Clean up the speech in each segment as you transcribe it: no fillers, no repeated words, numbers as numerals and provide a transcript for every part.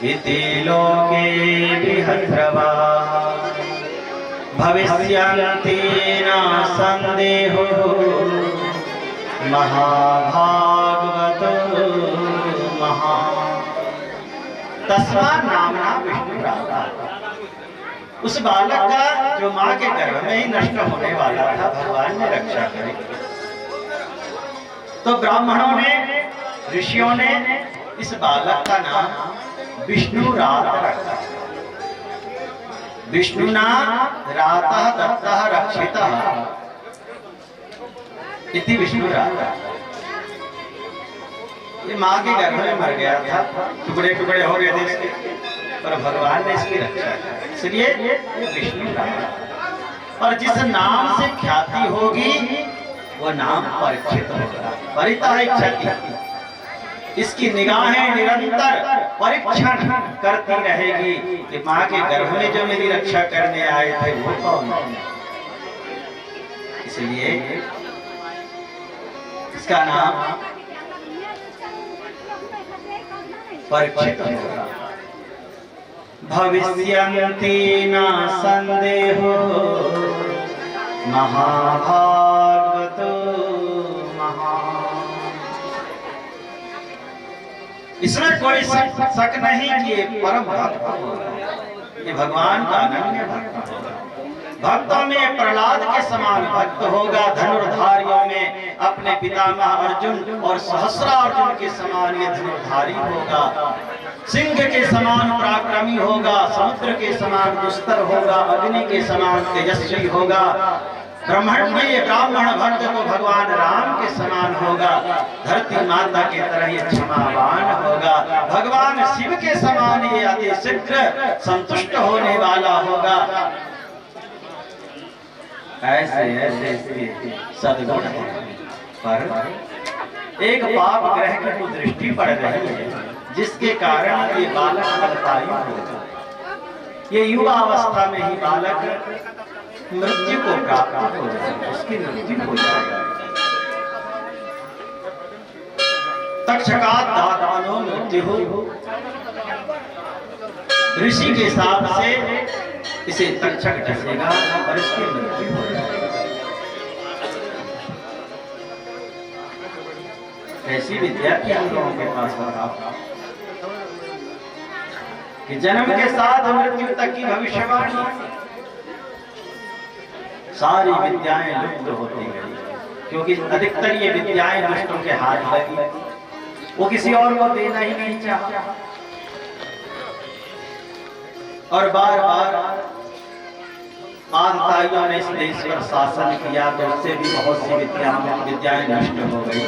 इति लोके बृहद्रवा भविष्यन्ति न संदेहो महाभागवतो महा तस्मात् नामना विष्णु राधा। उस बालक का जो माँ के गर्भ में ही नष्ट होने वाला था, भगवान ने रक्षा करी। तो ब्राह्मणों ने, ऋषियों ने इस बालक का नाम विष्णु रात रखा। विष्णुना रातः दत्तः रक्षितः इति विष्णु रात। ये माँ के गर्भ में मर गया था, टुकड़े टुकड़े हो गए थे इसके, पर भगवान ने इसकी रक्षा की, इसलिए विष्णु रात। और जिस नाम से ख्याति होगी वो नाम परीक्षित होगा। परिता इच्छति, इसकी निगाहें निरंतर परीक्षण करती रहेगी कि माँ के गर्भ में जो मेरी रक्षा करने आए थे वो कौन है। इसलिए इसका नाम परीक्षित होगा। भविष्यन्ति न संदेहो महाभागवतो महा। इसमें कोई शक नहीं कि ये परम भक्त होगा, ये भगवान का अनन्य भक्त होगा। भक्तों में प्रहलाद के समान भक्त होगा, धनुर्धारियों में अपने पितामह अर्जुन और सहस्रार्जुन के समान ये धनुर्धारी होगा। सिंह के समान पराक्रमी होगा, समुद्र के समान दुस्तर होगा, अग्नि के समान तेजस्वी होगा। ब्रह्मण्य ब्राह्मण भक्त तो भगवान राम के समान होगा। धरती माता के तरह ये क्षमावान होगा। भगवान शिव के समान ये अति शीघ्र संतुष्ट होने वाला होगा। ऐसे ऐसे सद्गुण हैं, पर एक पाप ग्रह की कुदृष्टि पड़ रही है, जिसके कारण ये बालक अल्पायु होगा। ये युवा अवस्था में ही बालक मृत्यु को प्राप्त हो जाएगा, उसकी मृत्यु हो जाएगी। तक्षकात् दातानो मृत्यु, ऋषि के हिसाब से इसे तक्षक डसेगा और इसकी मृत्यु हो जाएगी। ऐसी विद्या की हम लोगों के पास होगा कि जन्म के साथ मृत्यु तक की भविष्यवाणी, सारी विद्याएं लुप्त होती गई, क्योंकि अधिकतर ये विद्याएं दुष्टों के हाथ लगी। वो किसी और को देना ही नहीं चाहा, और बार बार आतताइयों ने इस देश पर शासन किया, तो उससे भी बहुत सी विद्याएं नष्ट हो गई।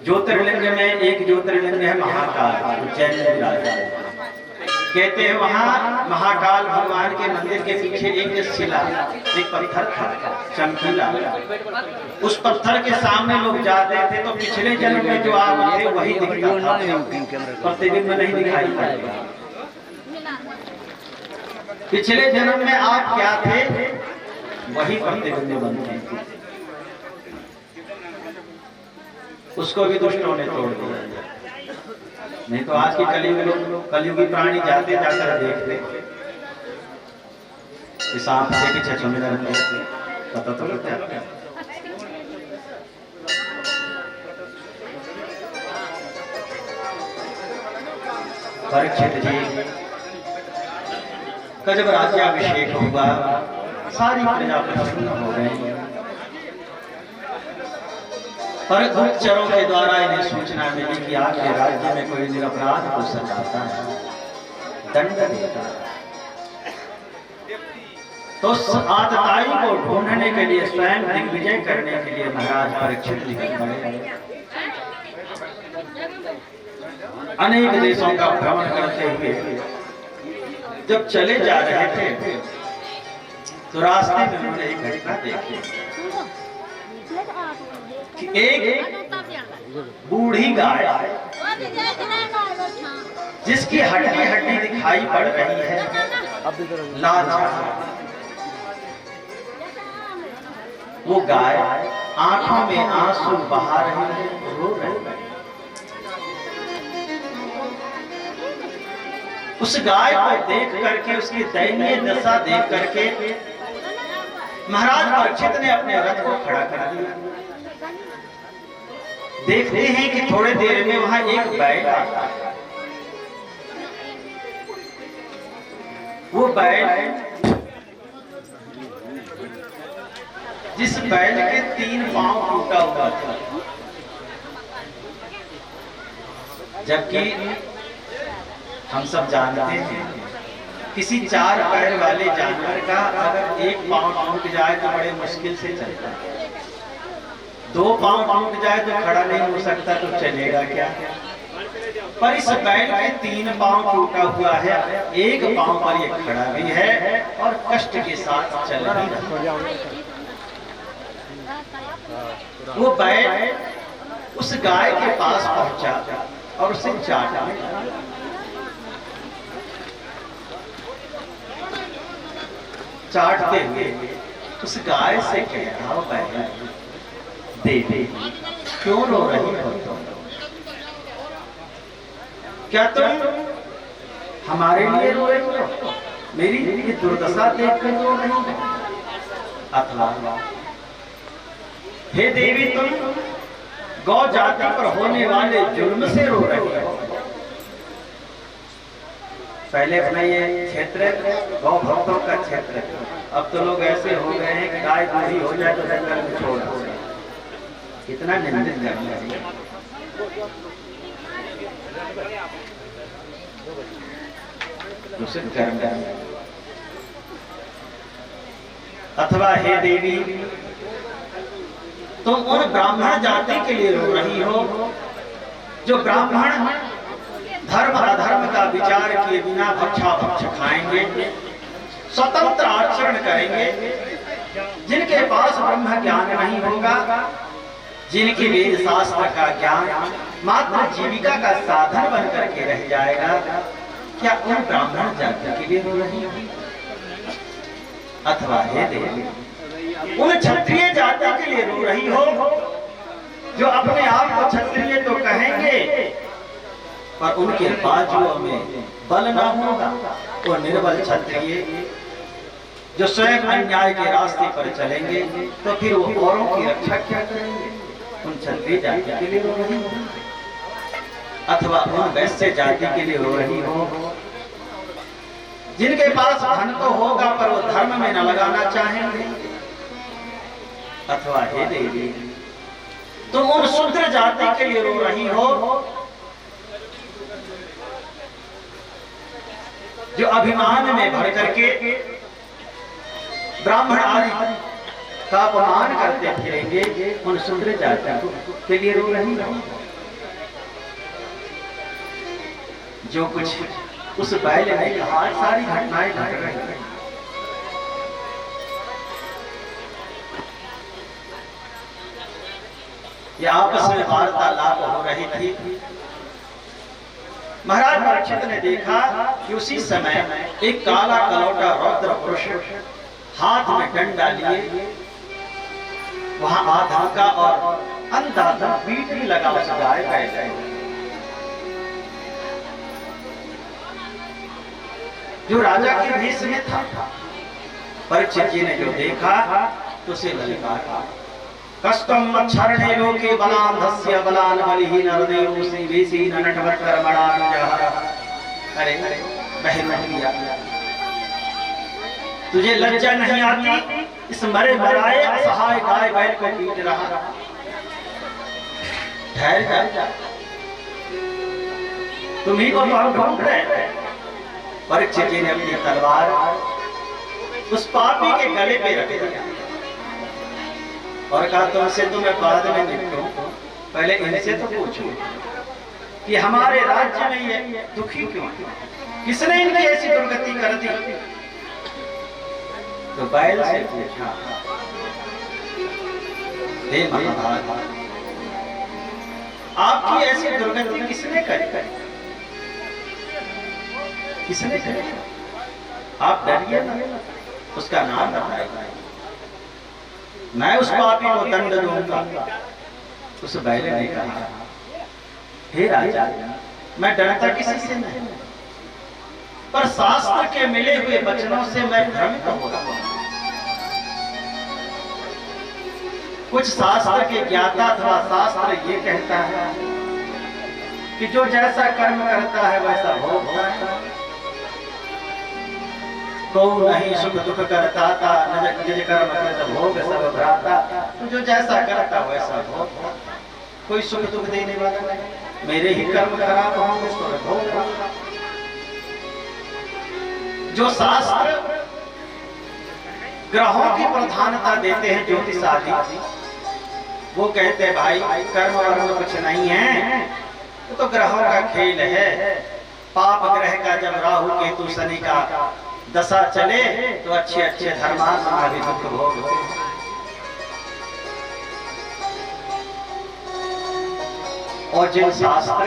ज्योतिर्लिंग में एक ज्योतिर्लिंग है महाकाल, उज्जैन में राजा कहते हैं। वहां महाकाल भगवान के मंदिर के पीछे एक शिला, एक पत्थर था चमकीला। उस पत्थर के सामने लोग जाते थे तो पिछले जन्म में जो आप थे वही दिखता था, प्रतिबिंब नहीं दिखाई पड़ेगा। पिछले जन्म में आप क्या थे वही प्रतिबिंब बनते थे। उसको भी दुष्टों ने तोड़ दिया। नहीं तो आज के कलयुगी प्राणी जाते जाकर देखते सांप से कि छछमें रहते, पता तो लगता है। परीक्षित जी का जब राज्याभिषेक हुआ, सारी प्रजा प्रसन्न हो गई, पर गुप्तचरों के द्वारा इन्हें सूचना मिली कि आपके राज्य में कोई निरपराध को सताता है, दंड देता है। तो आतताई को ढूंढने के लिए, स्वयं दिग्विजय करने के लिए महाराज परीक्षित निकल पड़े। अनेक देशों का भ्रमण करते हुए जब चले जा रहे थे तो रास्ते में उन्होंने एक घटना देखी कि एक बूढ़ी गाय जिसकी हड्डी हड्डी दिखाई पड़ रही है, लाचार, वो गाय आंखों में आंसू बहा रहे हैं, रो रहे हैं। उस गाय को देख करके, उसकी दयनीय दशा देख करके महाराज परीक्षित ने अपने रथ को खड़ा कर दिया। देखते हैं कि थोड़ी देर में वहां एक बैल आता है। वो बैल, जिस बैल के 3 पांव टूटा हुआ था, जबकि हम सब जानते हैं किसी 4 पैर वाले जानवर का अगर 1 पांव टूट जाए तो बड़े मुश्किल से चलता है, 2 पांव टूट जाए तो खड़ा नहीं हो सकता, तो चलेगा क्या। पर इस बैल के 3 पांव टूटा हुआ है, 1 पांव पर ये खड़ा भी है और कष्ट के साथ चल भी रहा है। वो बैल उस गाय के पास पहुंचा और उसे चाटा। चाटते हुए उस गाय से कह रहा, बैल दे दे, क्यों रो रही हो तुम? क्या तुम हमारे लिए रो रही हो? मेरी ये दुर्दशा देखकर रो रही हो? अथवा हे देवी, तुम गौ जाति पर होने वाले जुल्म से रो रही हो। पहले अपना ये क्षेत्र गौ भक्तों का क्षेत्र, अब तो लोग ऐसे हो गए हैं कि गाय दूरी हो जाए तो जंगल में छोड़ दो। कितना निंदित करना है। दूषित करना है। अथवा हे देवी, तुम उन ब्राह्मण जाति के लिए रो रही हो जो ब्राह्मण धर्म अधर्म का विचार किए बिना भक्षाभक्ष खाएंगे, स्वतंत्र आचरण करेंगे, जिनके पास ब्रह्म ज्ञान नहीं होगा, जिनके वेद शास्त्र का ज्ञान मात्र जीविका का साधन बन करके रह जाएगा। क्या उन ब्राह्मण जाति के लिए रो रही हो? अथवा हे देवी, उन क्षत्रिय जाति के लिए रो रही हो जो अपने आप को क्षत्रिय तो कहेंगे पर उनके बाजुओं में बल न होगा। वो निर्बल क्षत्रिय जो स्वयं अन्याय के रास्ते पर चलेंगे तो फिर वो औरों की रक्षा क्या करेंगे? उन क्षत्रिय जाति के लिए रो रही हो। अथवा उन वैश्य जाति के लिए रो रही हो जिनके पास धन तो होगा पर वो धर्म में न लगाना चाहेंगे। अथवा हे देवी, तुम उन शूद्र जाति के लिए रो रही हो जो अभिमान में भर करके ब्राह्मण आदि का अपमान करते फिरेंगे। उन शूद्र जाति के लिए रो रही हो। जो कुछ उस बैल ने कहा, सारी घटनाएं घट रही हैं। ये आपस में वार्तालाप हो रही थी। महाराज परीक्षित ने देखा कि उसी समय एक काला कलौटा रौद्र पुरुष हाथ में डंडा लिए वहां आधा और अंधाधुन पीठ भी लगा उस गाय का। जो राजा के भेष में था, परीक्षित जी ने जो देखा तो उसे ललकारा, कष्टम मच्छरणे लोके बलांधस्य बलान बलिहीन हृदयो श्रीवेशीन नटवत्कर्मणानुजः। अरे बहन, तुझे लज्जा नहीं आती? इस मरे मराए असहाय गाय बैल को पीट रहा। ठहर जा, तुम्ही को तो हम ढूंढ रहे हैं। परीक्षित जी ने अपनी तलवार उस पापी के गले पे रख दिया और कहा, तुमसे तो मैं बाद में निपटूं, पहले इनसे तो पूछूं कि हमारे राज्य में ये दुखी क्यों है, किसने इनकी ऐसी दुर्गति कर दी। तो बैल से पूछा, हे महाभाग, आपकी ऐसी दुर्गति किसने करी? किसने करी? आप डरिए ना, उसका नाम बताइए। मैं उस पापी को दंड दूंगा। उस बैल ने कहा, हे राजा, मैं डरता किसी से नहीं, पर शास्त्र के मिले हुए वचनों से मैं भ्रमित हो रहा हूं। कुछ शास्त्र के ज्ञाता अथवा शास्त्र ये कहता है कि जो जैसा कर्म करता है वैसा भोगता है। को नहीं सुख दुख करता था, निज कर्म कृत भोग सब भ्राता। तो जो जैसा करता वैसा भोग। कोई सुख दुख देने वाला नहीं, मेरे ही कर्म खराब होंगे तो मैं भोग। जो शास्त्र ग्रहों की प्रधानता देते हैं ज्योतिष आदि, वो कहते हैं भाई कर्म वर्म कुछ नहीं है, तो ग्रहों का खेल है। पाप ग्रह का जब राहु केतु शनि का दशा चले तो अच्छे अच्छे धर्मात्मा भी दुख भोगते हैं। और जिन शास्त्र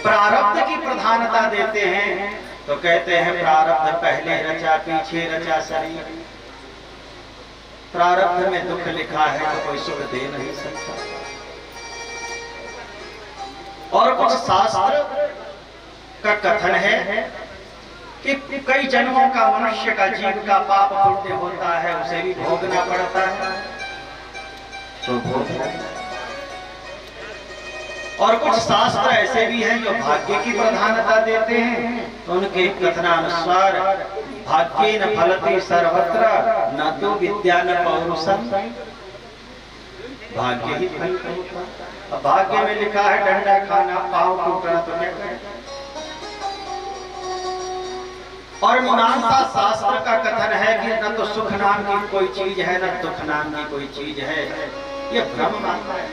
प्रारब्ध की प्रधानता देते हैं तो कहते हैं प्रारब्ध पहले रचा पीछे रचा शरीर। प्रारब्ध में दुख लिखा है तो कोई सुख दे नहीं सकता। और कुछ शास्त्र का कथन है कि कई जन्मों का मनुष्य का जीव का पाप पुण्य होता है, उसे भी भोगना पड़ता है, तो भोगना। और कुछ शास्त्र ऐसे भी हैं जो भाग्य की प्रधानता देते हैं, तो उनके कथनानुसार भाग्य न फलति सर्वत्र न तो विद्या न पौरुषम। भाग्य ही फल होता। अब भाग्य में लिखा है डंडा खाना, पाँव टूटना, तो क्या करें। और मीमांसा शास्त्र का कथन है कि न तो सुख नाम की कोई चीज है न दुख नाम की कोई चीज है। ये भ्रम मानता है।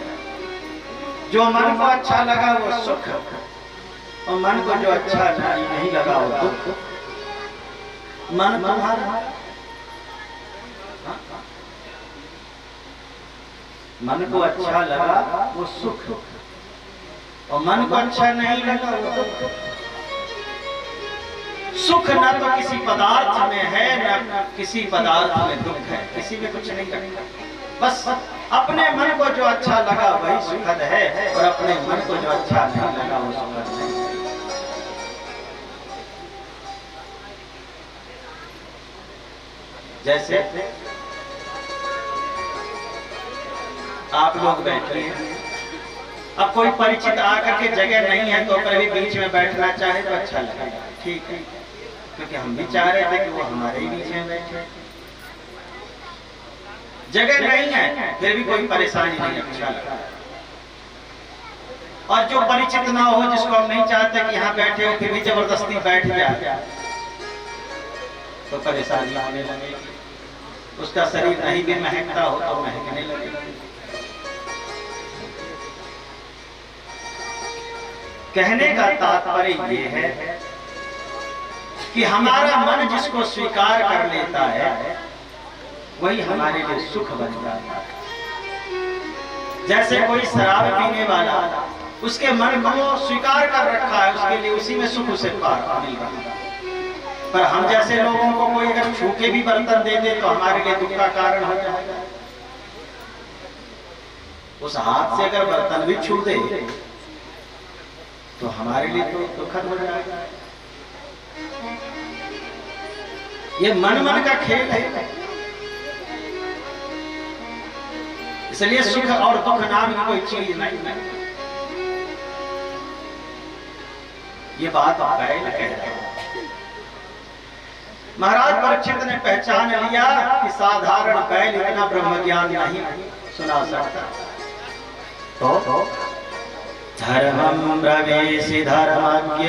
जो मन को अच्छा लगा वो सुख, और मन को जो अच्छा नहीं लगा वो दुख। मन तुम्हारा, मन को अच्छा लगा वो सुख, और मन को अच्छा नहीं लगा वो दुख। सुख न तो किसी पदार्थ में है न किसी पदार्थ में दुख है, किसी में कुछ नहीं लगता। बस अपने मन को जो अच्छा लगा वही सुखद है, और अपने मन को जो अच्छा नहीं लगा वो सुखद नहीं। जैसे आप लोग बैठे हैं, अब कोई परिचित आकर के जगह नहीं है तो पर भी बीच में बैठना चाहे तो अच्छा लगेगा, ठीक है, क्योंकि हम भी चाह रहे थे कि वो हमारे ही बीच में बैठे। जगह नहीं है फिर भी कोई परेशानी नहीं, अच्छा लगा। और जो परिचित ना हो, जिसको हम नहीं चाहते कि यहाँ बैठे हो, फिर भी जबरदस्ती बैठ जाए तो परेशानी होने लगेगी। उसका शरीर नहीं भी महकता हो तो महकने लगेगा। कहने का तात्पर्य ये है कि हमारा मन जिसको स्वीकार कर लेता है वही हमारे लिए सुख बन जाता है। जैसे कोई शराब पीने वाला, उसके मन को स्वीकार कर रखा है, उसके लिए उसी में सुख उसे मिल रहा है। पर हम जैसे लोगों को कोई अगर छू के भी बर्तन दे दे तो हमारे लिए दुख का कारण हो जाएगा। उस हाथ से अगर बर्तन भी छू दे तो हमारे लिए तो दुखद हो जाएगा। ये मन का खेल है। इसलिए सुख और दुख नाम की कोई चीज नहीं है। ये बात बैल कह रहे हैं। महाराज परीक्षित ने पहचान लिया कि साधारण बैल इतना ब्रह्म ज्ञान नहीं सुना सकता। तो धर्मं ब्रवीषि धर्मज्ञ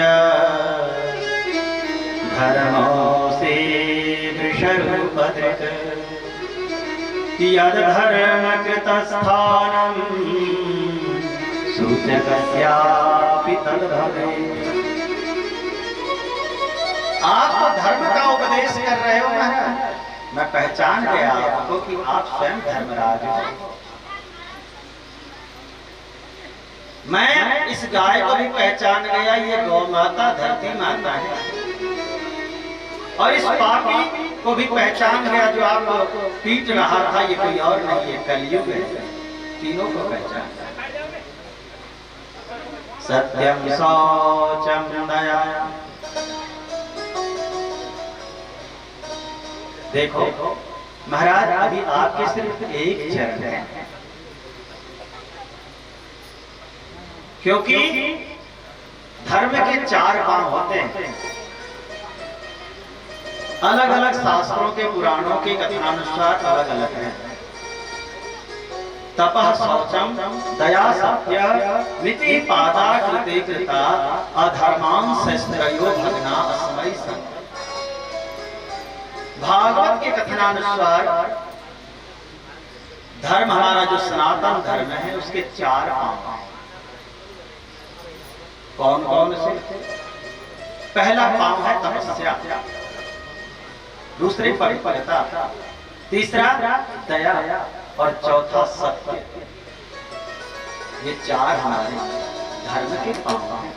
धर्मोऽसि वृषरूपधृक् यद् धर्मकृतस्थानं सूचकस्यापि तद्भवेत्। आप तो धर्म का उपदेश कर रहे हो महाराज, मैं पहचान गया आपको कि आप स्वयं धर्मराज हो। मैं इस गाय को भी पहचान गया, ये गौ माता धरती माता है। और इस पापी को भी पहचान गया, जो आप पीट रहा था ये कोई और नहीं है, कलयुग है। तीनों को पहचान गया। सत्यम शौचम दया। देखो महाराज, अभी आपके सिर्फ एक चरण है, क्योंकि धर्म के 4 पांव होते हैं। अलग अलग शास्त्रों के, पुराणों के कथानुसार अलग अलग है। तपः शौचम दया सत्य मिति पादा कृते कृता अधर्मांशस्त्रयो भग्ना अस्मै संग। भागवत के कथनानुसार धर्म, हमारा जो सनातन धर्म है, उसके 4 पांव हैं। कौन कौन से? पहला पांव है तपस्या, दूसरे परिपक्वता, तीसरा दया और चौथा सत्य। ये 4 हमारे धर्म के पांव हैं।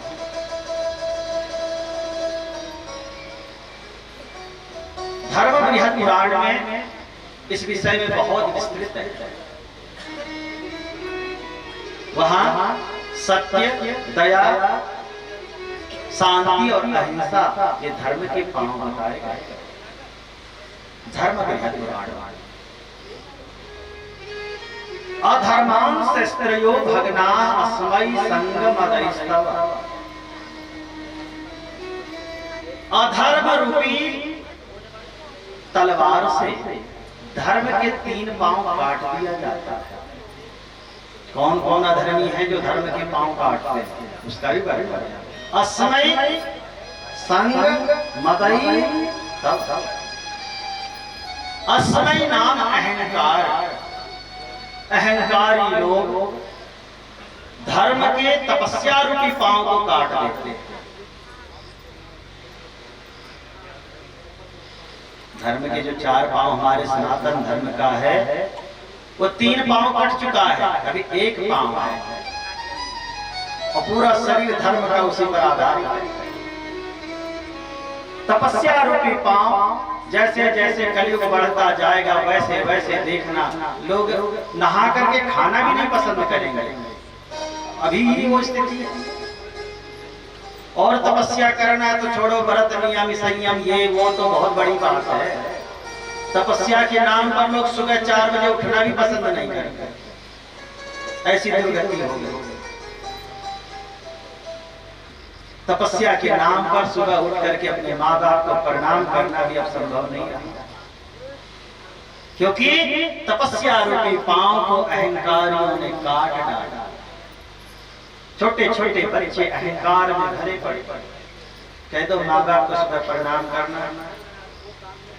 धर्म बृहद पुराण में इस विषय में बहुत विस्तृत है। वहां सत्य, दया, शांति और अहिंसा ये धर्म के पांव बताए गए। धर्म बृहद पुराण। अधर्मांशस्त्रयो भग्ना अस्मै संगमदैस्तव। अधर्म रूपी तलवार से धर्म के 3 पांव काट दिया जाता है। कौन कौन अधर्मी है जो धर्म के पांव काटते हैं, उसका भी वर्णन। अस्मै संग मदई तव। अस्मै नाम अहंकार। अहंकारी लोग धर्म के तपस्या रूपी पांव को काट देते हैं। धर्म के जो 4 पांव हमारे सनातन धर्म का है, वो 3 पांव कट चुका है, अभी 1 पांव है और पूरा शरीर धर्म का उसी पर आधारित है। तपस्या रूपी पांव जैसे जैसे कलयुग बढ़ता जाएगा, वैसे वैसे देखना लोग नहा करके खाना भी नहीं पसंद करेंगे। अभी ही वो स्थिति है। और तपस्या करना तो छोड़ो, व्रत नियम संयम ये वो तो बहुत बड़ी बात है। तपस्या के नाम पर लोग सुबह 4 बजे उठना भी पसंद नहीं करेंगे। ऐसी दुर्गति हो गई। तपस्या के नाम पर सुबह उठ करके अपने माँ बाप को प्रणाम करना भी अब संभव नहीं रहा, क्योंकि तपस्या रूपी पांव को अहंकारियों ने काट डाला। छोटे छोटे बच्चे अहंकार में भरे पड़े। कह दो माँ बाप को सुबह प्रणाम करना,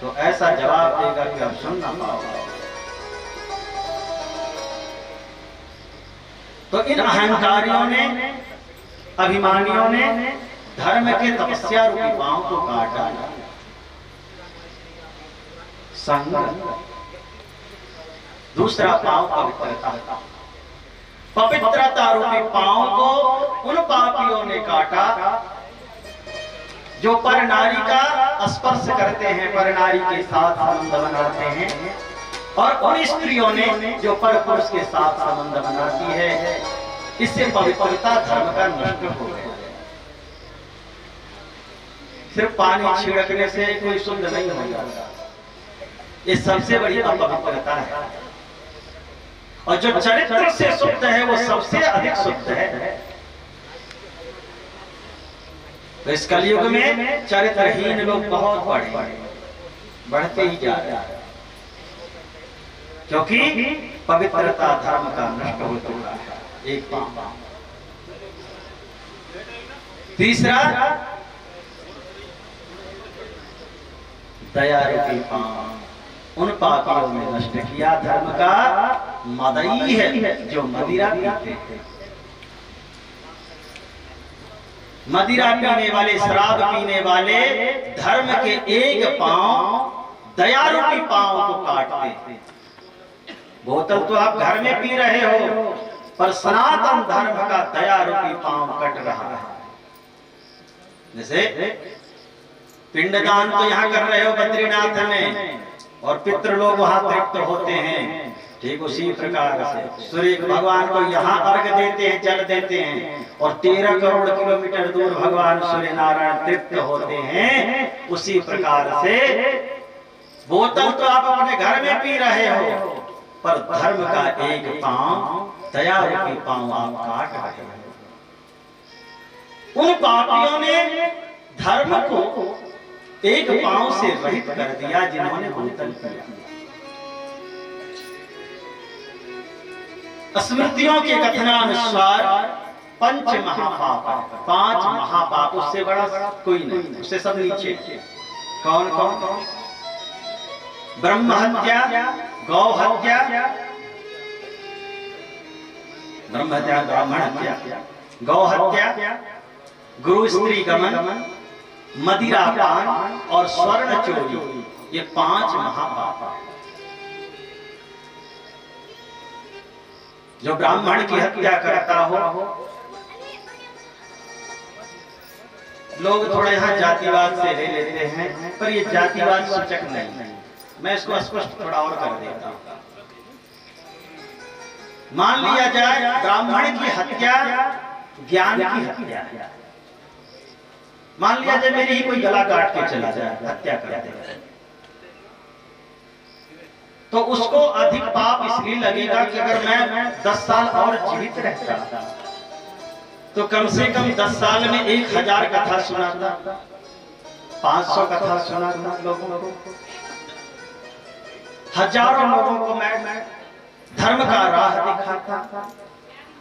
तो ऐसा जवाब देगा कि अब सुनना पाओगे। तो इन अहंकारियों ने, अभिमानियों ने धर्म के तपस्या रूपी पांव को काट डाला। संग, दूसरा पांव पवित्रता। पवित्रता रूपी पांव को उन पापियों ने काटा जो पर नारी का स्पर्श करते हैं, पर नारी के साथ संबंध बनाते हैं, और उन स्त्रियों ने जो पर पुरुष के साथ संबंध बनाती है। इससे पवित्रता धर्म का नष्ट हो गया। सिर्फ पानी छिड़कने से कोई शुद्ध नहीं हो जाता, ये सबसे बड़ी अपवित्रता है। और जो चरित्र से शुद्ध है वो सबसे अधिक शुद्ध है। तो इस कलयुग में चरित्रहीन लोग बहुत बढ़ते ही जा रहे हैं, क्योंकि पवित्रता धर्म का नष्ट हो चुका है। एक पांव। तीसरा दया रूपी पांव उन पापियों ने नष्ट किया। धर्म का मदई है जो मदिरा पीते हैं। मदिरा पीने वाले, शराब पीने वाले धर्म के एक पांव, दया रूपी पांव को काटते हैं। बोतल तो आप घर में पी रहे हो, पर सनातन धर्म का दया रूपी पांव कट रहा है। जैसे पिंडदान तो यहाँ कर रहे हो बद्रीनाथ में, और पितृ लोग वहाँ तृप्त होते हैं। ठीक उसी प्रकार से सूर्य भगवान को यहाँ अर्घ देते हैं, जल देते हैं, और 13 करोड़ किलोमीटर दूर भगवान सूर्य नारायण तृप्त होते हैं। उसी प्रकार से बोतल तो आप अपने घर में पी रहे हो, पर धर्म का एक पांव, दया की पांव आप काट रहे हो। उन पापियों ने धर्म को एक पांव से रहित कर दिया जिन्होंने बोतल पिया। स्मृतियों के कथनानुसार पंच महापाप, 5 महापाप, उससे बड़ा कोई नहीं, उससे सब नीचे। कौन कौन? ब्रह्म हत्या, गौ हत्या, ब्रह्म हत्या, ब्राह्मण हत्या, गौ हत्या, गुरु स्त्री गमन, मदिरा पान और स्वर्ण चोरी, ये 5 महापाप। जो ब्राह्मण की हत्या करता हो, लोग थोड़ा यहाँ जातिवाद से ले लेते हैं, पर ये जातिवाद सूचक नहीं। मैं इसको स्पष्ट थोड़ा और कर देता हूं। मान लिया जाए ब्राह्मण की हत्या ज्ञान की हत्या है। मान लिया जाए मेरी ही कोई गला काट के चला जाए, हत्या कर दे, तो उसको अधिक पाप इसलिए लगेगा कि अगर मैं 10 साल और जीवित रहता तो कम से कम 10 साल में 1000 कथा सुनाता, 500 कथा सुनाता लोगों को, हजारों लोगों को मैं धर्म का राह दिखाता।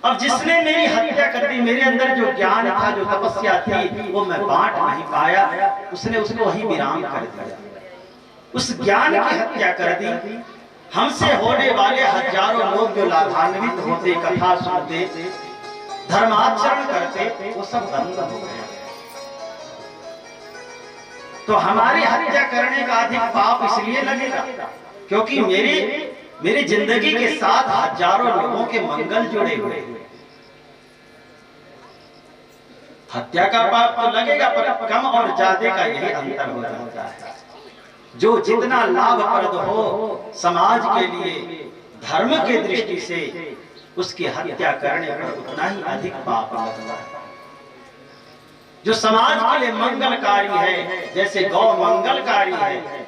अब जिसने मेरी हत्या कर दी, मेरे अंदर जो ज्ञान था, जो तपस्या थी, वो मैं बांट नहीं पाया, उसने उसको वही विराम कर दिया। उस ज्ञान की हत्या कर दी। हमसे होने वाले हजारों लोग जो लाभान्वित होते, कथा सुनते, धर्माचरण करते, वो सब बंद हो गया। तो हमारी हत्या करने का अधिक पाप इसलिए लगेगा क्योंकि मेरी जिंदगी के साथ हजारों लोगों के मंगल जुड़े हुए। हत्या का पाप तो लगेगा, पर कम और ज्यादा का यही अंतर हो जाता है। जो जितना लाभप्रद हो समाज के लिए, धर्म के दृष्टि से, उसकी हत्या करने पर उतना ही अधिक पाप लगता है। जो समाज के लिए मंगलकारी है, जैसे गौ मंगलकारी है,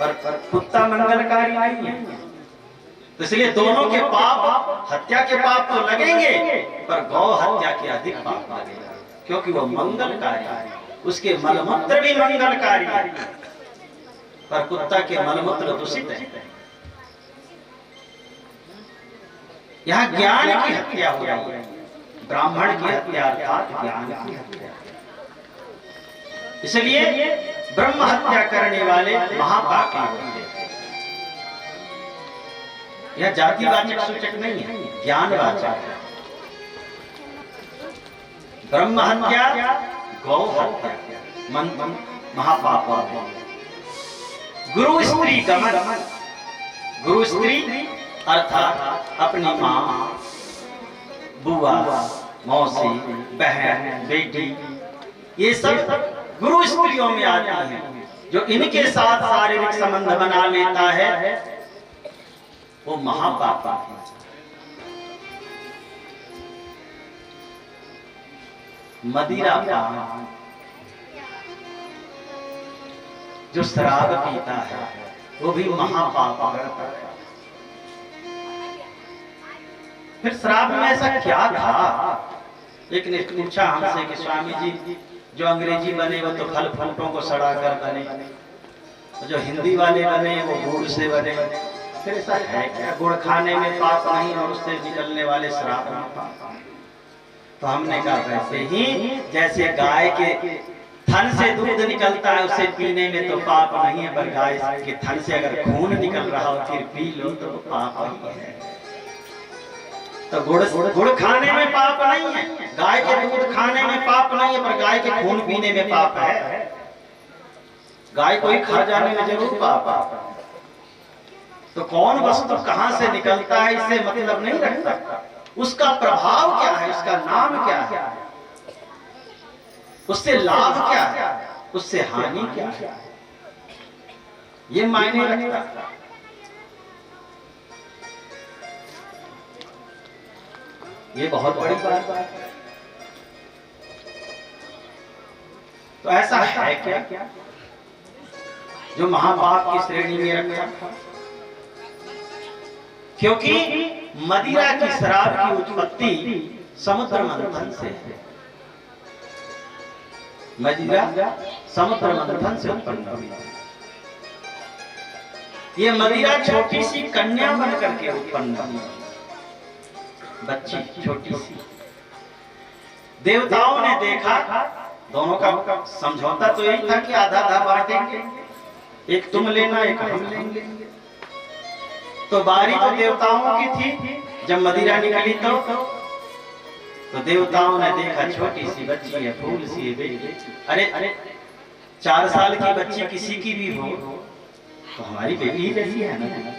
पर कुत्ता मंगलकारी नहीं है। तो इसलिए दोनों के पाप, हत्या के पाप तो लगेंगे, पर गौ हत्या के अधिक पाप लगेगा, क्योंकि वो मंगलकारी है। उसके मलमूत्र भी मंगलकारी है, पर कुत्ता के मलमूत्र दूषित है। यहाँ ज्ञान की हत्या हो रही है, ब्राह्मण की हत्या अर्थात ज्ञान की हत्या। इसलिए ब्रह्म हत्या करने वाले महापापी होते हैं। यह जातिवाचक सूचक नहीं है, ज्ञानवाचक है। ब्रह्म हत्या, गौ हत्या महापाप। गुरु स्त्री गमन, गुरु स्त्री अर्थात अपनी माँ, बुआ, मौसी, बहन, बेटी, ये सब गुरु स्त्रियों में आती हैं। जो इनके साथ शारीरिक संबंध बना लेता है वो महापापा है। मदिरा पान, जो शराब पीता है वो भी महापाप करता है। फिर शराब में ऐसा क्या था? एक ने पूछा हमसे कि स्वामी जी, जो अंग्रेजी बने वो तो फल फूटों को सड़ा कर बने, जो हिंदी वाले बने वो गुड़ से बने, फिर ऐसा है क्या? गुड़ खाने में पाप नहीं और उससे निकलने वाले शराब में पाप? तो हमने कहा वैसे ही जैसे गाय के थन से दूध निकलता है, उसे पीने में तो पाप नहीं है, पर गाय के थन से अगर खून निकल रहा हो फिर पी लो तो पाप ही है। तो गुड़ खाने में पाप नहीं है, गाय के दूध खाने में पाप नहीं है, पर गाय के खून पीने में पाप है। गाय को ही खा जाने में जरूर पाप है। तो कौन वस्तु कहां से निकलता है इससे मतलब नहीं रखता, उसका प्रभाव क्या है, उसका नाम क्या है। उससे लाभ क्या है, उससे हानि क्या है, ये मायने रखता है। ये बहुत बड़ी बात है। तो ऐसा है क्या जो महापाप की श्रेणी में रखा? क्योंकि मदिरा की शराब की उत्पत्ति समुद्र मंथन से है। मदिरा समुद्र मंथन से उत्पन्न हुई। ये मदिरा छोटी सी कन्या बनकर के उत्पन्न हुई, बच्ची छोटी सी। देवताओं ने देखा, दोनों का समझौता तो यही था कि आधा आधा बांटेंगे, एक तुम लेना एक हम लेंगे। तो बारी तो देवताओं की थी। जब मदिरा निकली तो देवताओं ने देखा छोटी सी बच्ची है, फूल सी है बेटी। अरे 4 साल की बच्ची किसी की भी हो तो हमारी बेटी ही जैसी है ना,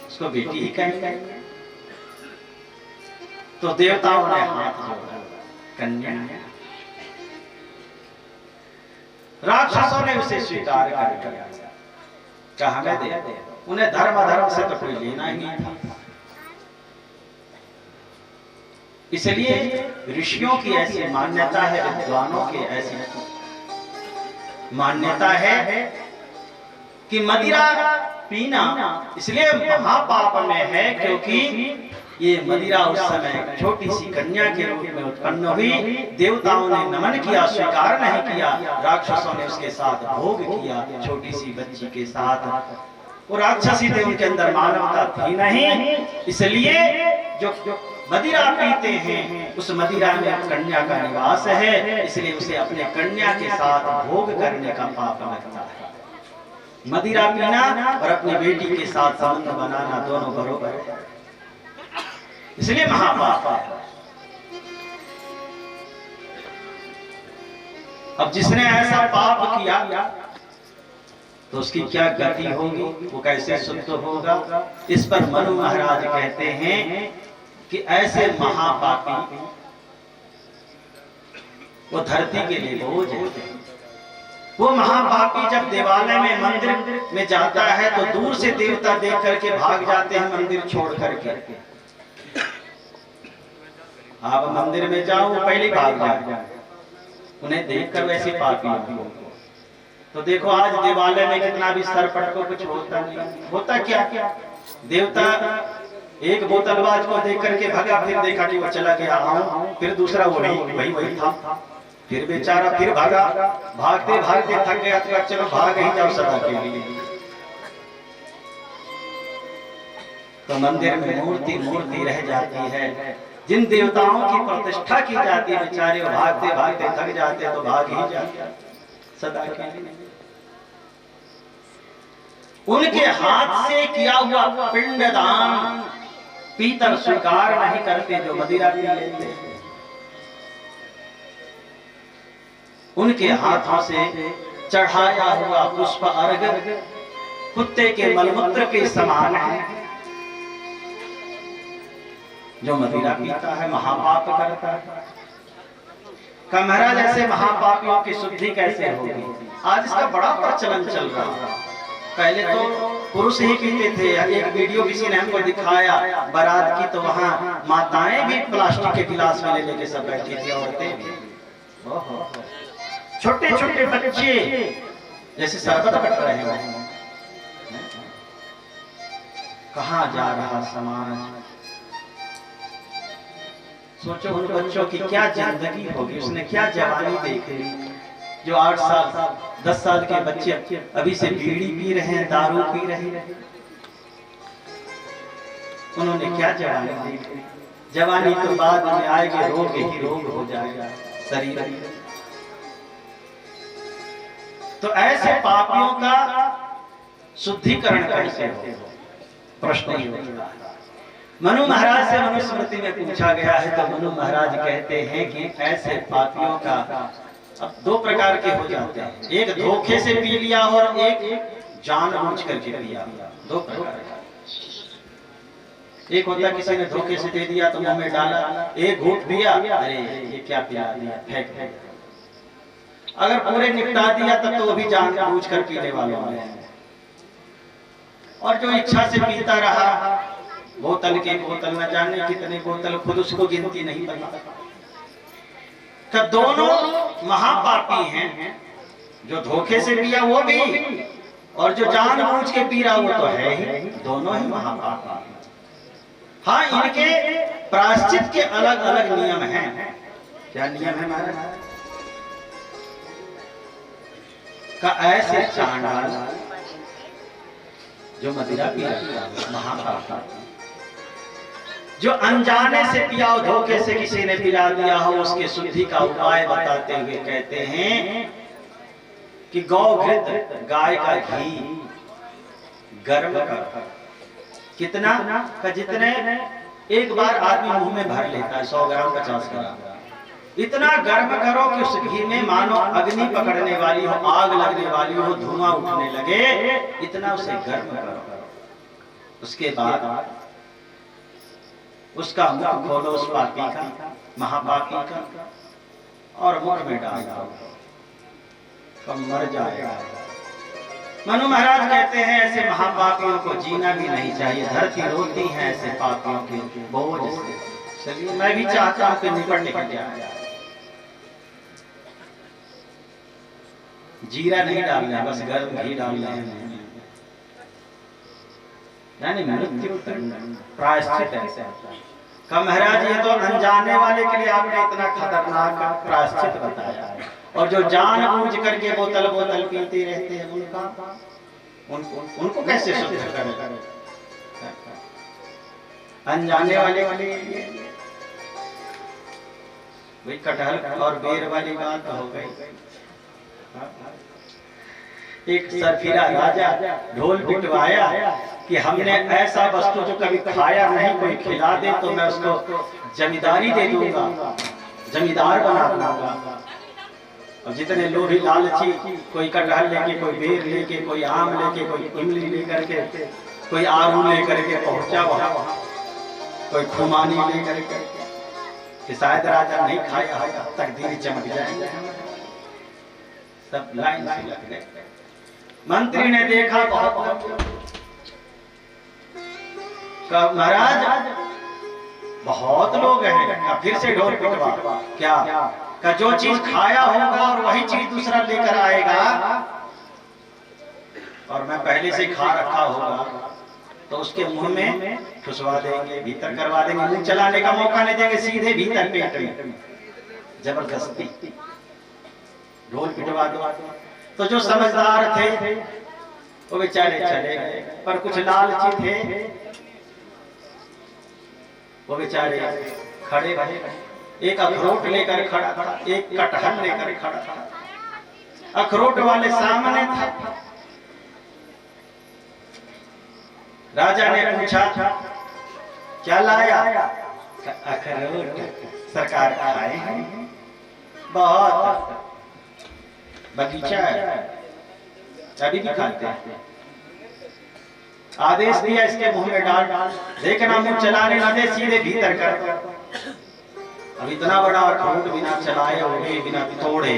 उसको बेटी ही कहेंगे। तो देवताओं ने हाथ जोड़ा, कन्या। राक्षसों ने उसे स्वीकार कर लिया, कहा मैं दे। उन्हें धर्म अधर्म से तो कोई लेना ही नहीं था। इसलिए ऋषियों की ऐसी मान्यता है, विद्वानों की ऐसी मान्यता है कि मदिरा पीना इसलिए महापाप में है क्योंकि ये मदिरा उस समय छोटी सी कन्या के रूप में उत्पन्न हुई। देवताओं ने नमन किया, स्वीकार नहीं किया। राक्षसों ने उसके साथ भोग किया, छोटी सी बच्ची के साथ। वो राक्षसी थे, उनके अंदर मानवता थी नहीं। इसलिए जो मदिरा पीते हैं उस मदिरा में कन्या का निवास है, इसलिए उसे अपने कन्या के साथ भोग करने का पाप लगता है। मदिरा पीना और अपनी बेटी के साथ संबंध बनाना दोनों बराबर है, इसलिए महापाप है। अब जिसने ऐसा पाप किया तो उसकी क्या गति होगी, वो कैसे शुद्ध होगा? इस पर मनु महाराज कहते हैं कि ऐसे महापापी वो धरती के लिए बोझ है। वो महापापी जब देवालय में मंदिर में जाता है तो दूर से देवता देख करके भाग जाते हैं मंदिर छोड़ करके। आप मंदिर में जाओ, पहले भाग जाए, उन्हें देखकर वैसे पापी। तो देखो आज देवालय में कितना भी सरपट को कुछ होता नहीं। होता क्या? देवता एक बोतलबाज को देख करके भगा, फिर देखा कि वो चला गया, फिर दूसरा वही था, फिर बेचारा फिर भागा, भागते भागते थक गया तो चलो भाग ही जाओ सदा के लिए। तो मंदिर में मूर्ति रह जाती है। जिन देवताओं की प्रतिष्ठा की जाती है बेचारे भागते भागते थक जाते तो भाग ही जाते सदा के लिए। उनके हाथ से किया हुआ पिंडदान पीतर स्वीकार नहीं करते जो मदिरा पी लेते हैं। उनके हाथों से चढ़ाया हुआ पुष्प अर्घ कुत्ते के मलमूत्र के समान है। जो मदिरा पीता है महापाप करता है। महाराज ऐसे महापापियों की शुद्धि कैसे होगी? आज इसका बड़ा प्रचलन चल रहा है। पहले तो पुरुष ही पीते थे। एक वीडियो किसी ने हमको दिखाया बारात की, तो वहाँ माताएं भी प्लास्टिक के गिलास में लेके सब बैठी थी, औरतें भी। छोटे छोटे बच्चे जैसे शरबत बट रहे हैं। कहाँ जा रहा समाज? सोचो उन बच्चों की क्या जिंदगी होगी, उसने क्या जवानी देख ली। जो 8 साल 10 साल के बच्चे अभी से बीड़ी पी रहे हैं, दारू पी रहे हैं, उन्होंने क्या जवानी देख ली। जवानी तो बाद में आएगी, रोग ही रोग हो जाएगा शरीर। तो ऐसे पापियों का शुद्धिकरण कैसे हो? प्रश्न ही होता है। मनु महाराज से मनुस्मृति में पूछा गया है तो मनु महाराज कहते हैं कि ऐसे पापियों का अब 2 प्रकार के हो जाते हैं। एक धोखे से पी लिया और एक जानबूझ करके पिया। 2 प्रकार। एक होता किसी ने धोखे से दे दिया तो मुंह में डाला, एक घूंट पिया, अरे ये क्या पिला दिया, फेंक दे। अगर पूरे निपटा दिया तब तो वो भी जानबूझ कर पीने वालों में। और जो इच्छा से पीता रहा, बोतल के बोतल न जाने कितने बोतल, खुद उसको गिनती नहीं पता। तो दोनों महापापी हैं, जो धोखे से पिया वो भी, और जो जानबूझ के पी रहा वो तो है ही, दोनों ही महापापी। हाँ, इनके प्रायश्चित के अलग अलग नियम हैं। क्या नियम है महाराज? का ऐसे चांडाल जो मदिरा पी रहा महापापी, जो अनजाने से पिया हो, धोखे से किसी ने पिला दिया हो, उसके शुद्धि का उपाय बताते हुए कहते हैं कि गौघृत, गाय का घी गर्म कर, कितना का जितने एक बार आदमी मुंह में भर लेता है, 100 ग्राम 50 ग्राम, इतना गर्म करो कि उस घी में मानो अग्नि पकड़ने वाली हो, आग लगने वाली हो, धुआं उठने लगे, इतना उसे गर्म करो। उसके बाद उसका मुख खोलो, उस पापी का, महापापी का, और मुख में डाल दो, तो मर जाएगा। मनु महाराज कहते हैं ऐसे महापापियों को जीना भी नहीं चाहिए, धरती रोती है ऐसे पापियों के बोझ से। चलिए, मैं भी चाहता हूं कि निपट जाए। जीरा नहीं डालना, बस गर्म घी डालना है, यानी मृत्यु प्रायश्चित है। का महाराज ये तो अनजाने वाले के लिए आपने इतना खतरनाक प्रायश्चित बताया, और जो जानबूझ करके बोतल बोतल पीते रहते हैं उनको कैसे शुद्ध करें? अनजाने वाले भाई कटहल और बेर वाली बात हो गई। एक सरफिरा राजा ढोल पिटवाया कि हमने ऐसा वस्तु जो कभी खाया नहीं, कोई खिला दे तो मैं उसको जमींदारी दे दूंगा, जमींदार बना दूंगा। और जितने लोभी लालची, कोई कटहल लेके, कोई बेर लेके, कोई आम लेके, कोई इमली लेकर के, कोई आरू लेकर के पहुंचा वहां, कोई खुमानी लेकर के, कि शायद राजा नहीं खाया होगा, तकदीर चमक जाएगी। सब लाइन से लग गए। मंत्री ने देखा, महाराज बहुत लोग हैं, फिर से ढोल पिटवा, क्या का जो चीज खाया होगा और वही चीज दूसरा लेकर आएगा, और मैं पहले से खा रखा होगा, तो उसके मुंह में ठुसवा देंगे, भीतर करवा देंगे, मुंह चलाने का मौका नहीं देंगे, सीधे भीतर पेट में जबरदस्ती ढोल पिटवा दो। तो जो समझदार थे वो बेचारे चले गए, पर कुछ लालची थे वो बेचारे खड़े रहे। एक अखरोट लेकर खड़ा था, एक कटहल लेकर खड़ा था। अखरोट वाले सामने था। राजा ने पूछा, क्या लाया? अखरोट। सरकार खाए हैं, बहुत बगीचा है, अभी भी खाते हैं। आदेश दिया इसके मुंह में डाल, देखना मुंह चलाने ना दे, सीधे भीतर कर। अब इतना बड़ा अखरोट बिना चलाए होगे, बिना तोड़े,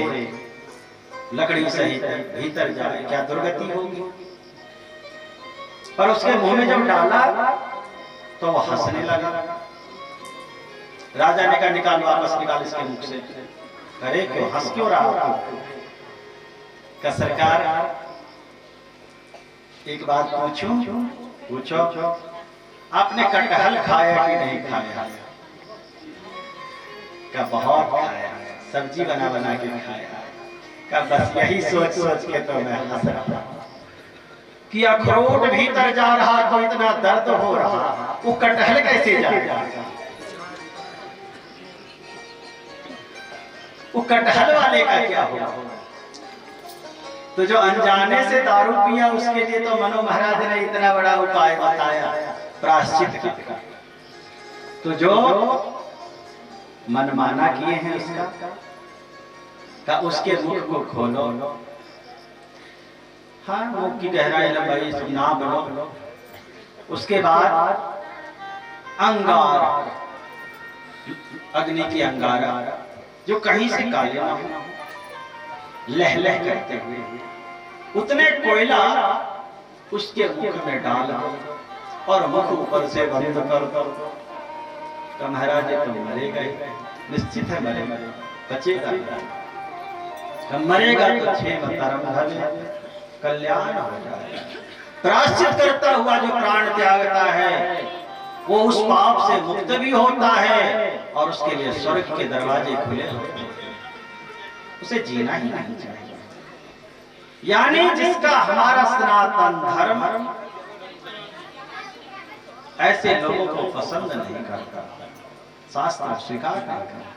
लकड़ी सहित भीतर जाए, क्या दुर्गति होगी। पर उसके मुंह में जब डाला तो वो हंसने लगा। राजा ने कहा, निकाल, वापस निकाल इसके मुख से। अरे क्यों हंस क्यों रहा हो? का सरकार एक बात पूछो, आपने कटहल खाया कि नहीं खाया? का बहुत खाया, सब्जी बना बना के खाया। का बस यही सोच सोच के तो मैं हंस रहा कि अखरोट भीतर जा रहा तो इतना दर्द हो रहा, वो कटहल कैसे जाएगा? वो कटहल वाले का क्या होगा? तो जो अनजाने से दारू पिया उसके लिए तो मनु महाराज ने इतना बड़ा उपाय बताया प्रायश्चित का। तो जो मनमाना किए हैं उसका का उसके मुख को खोलो। हाँ, मुख की गहराई लंबाई ना बोलो। उसके बाद अंगार, अग्नि की अंगारा जो कहीं से काले ना हो, लह लह करते हुए, उतने कोयला उसके मुख में डाल और मुख ऊपर से बंद कर तो महाराज तुम मरेगा ही, निश्चित है मरेगा, बचेगा नहीं। मरेगा तो क्षेम धर्म भले कल्याण हो जाएगा। प्रायश्चित करता हुआ जो प्राण त्यागता है वो उस पाप से मुक्त भी होता है और उसके लिए स्वर्ग के दरवाजे खुले होते हैं। उसे जीना ही नहीं चाहिए। यानी जिसका हमारा सनातन धर्म ऐसे लोगों को पसंद नहीं करता, शास्त्र स्वीकार नहीं करता।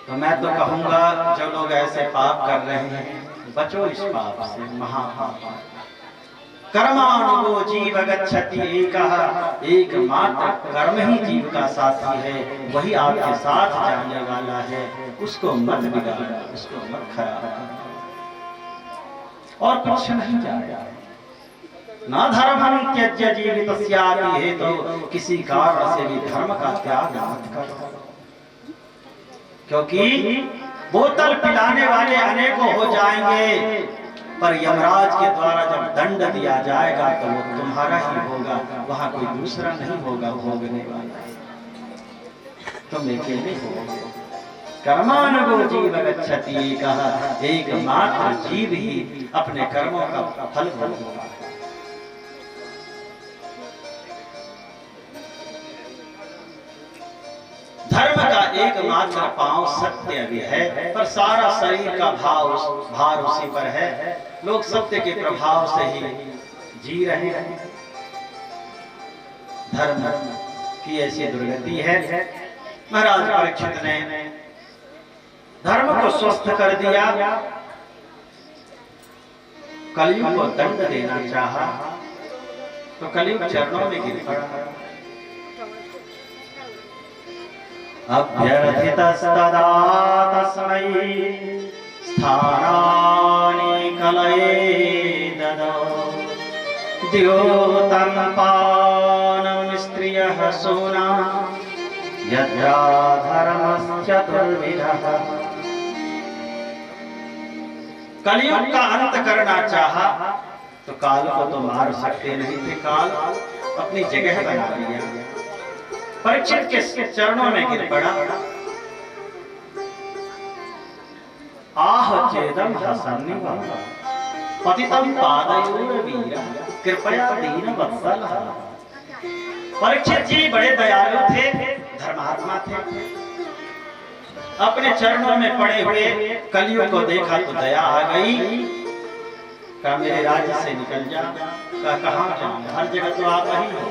तो मैं तो कहूंगा जो लोग ऐसे पाप कर रहे हैं बचो इस पाप से, महापाप। कर्मानुगो जीव गच्छति एकमात्र कर्म ही जीव का साथी है, वही आपके साथ जाने वाला है। उसको मत बिगाड़ो, उसको मत खराब और कुछ नहीं जाएगा। ना धर्मं त्यज्य जीवितस्यापि हेतु, तो किसी कारण से भी धर्म का त्याग मत करो, क्योंकि बोतल पिलाने वाले अनेकों हो जाएंगे पर यमराज के द्वारा जब दंड दिया जाएगा तो वो तुम्हारा ही होगा, वहां कोई दूसरा नहीं होगा भोगने वाला, तुम अकेले हो। कर्मानुगो जीव गच्छति, कहा एकमात्र जीव ही अपने कर्मों का फल भोगेगा। धर्म का एकमात्र पांव सत्य भी है, पर सारा शरीर का भार उसी पर है। लोग सत्य के प्रभाव से ही जी रहे हैं। धर्म की ऐसी दुर्गति है। महाराज परीक्षित ने धर्म को स्वस्थ कर दिया, कलयुग को दंड देना चाहा तो कलयुग चरणों में गिर पड़ा। अभ्यर्थितस्तदा तस्मै स्थानानि कलये ददौ, द्योतं पानं स्त्रियः सोना यद्रा धर्मश्चतुर्विधः। कलयुग का अंत करना चाहा तो काल को तो मार सकते नहीं थे, काल अपनी जगह बना लिया। परीक्षित के चरणों में गिर पड़ा। आह चेदम हसन्निवः पतितं पादयोर्वीर कृपया दीन वत्सल। परीक्षित जी बड़े दयालु थे, धर्मात्मा थे। अपने चरणों में पड़े हुए कलयुग को देखा तो दया आ गई। कहा मेरे राज्य से निकल जा। कहां जाऊं, हर जगह तो आप ही हो,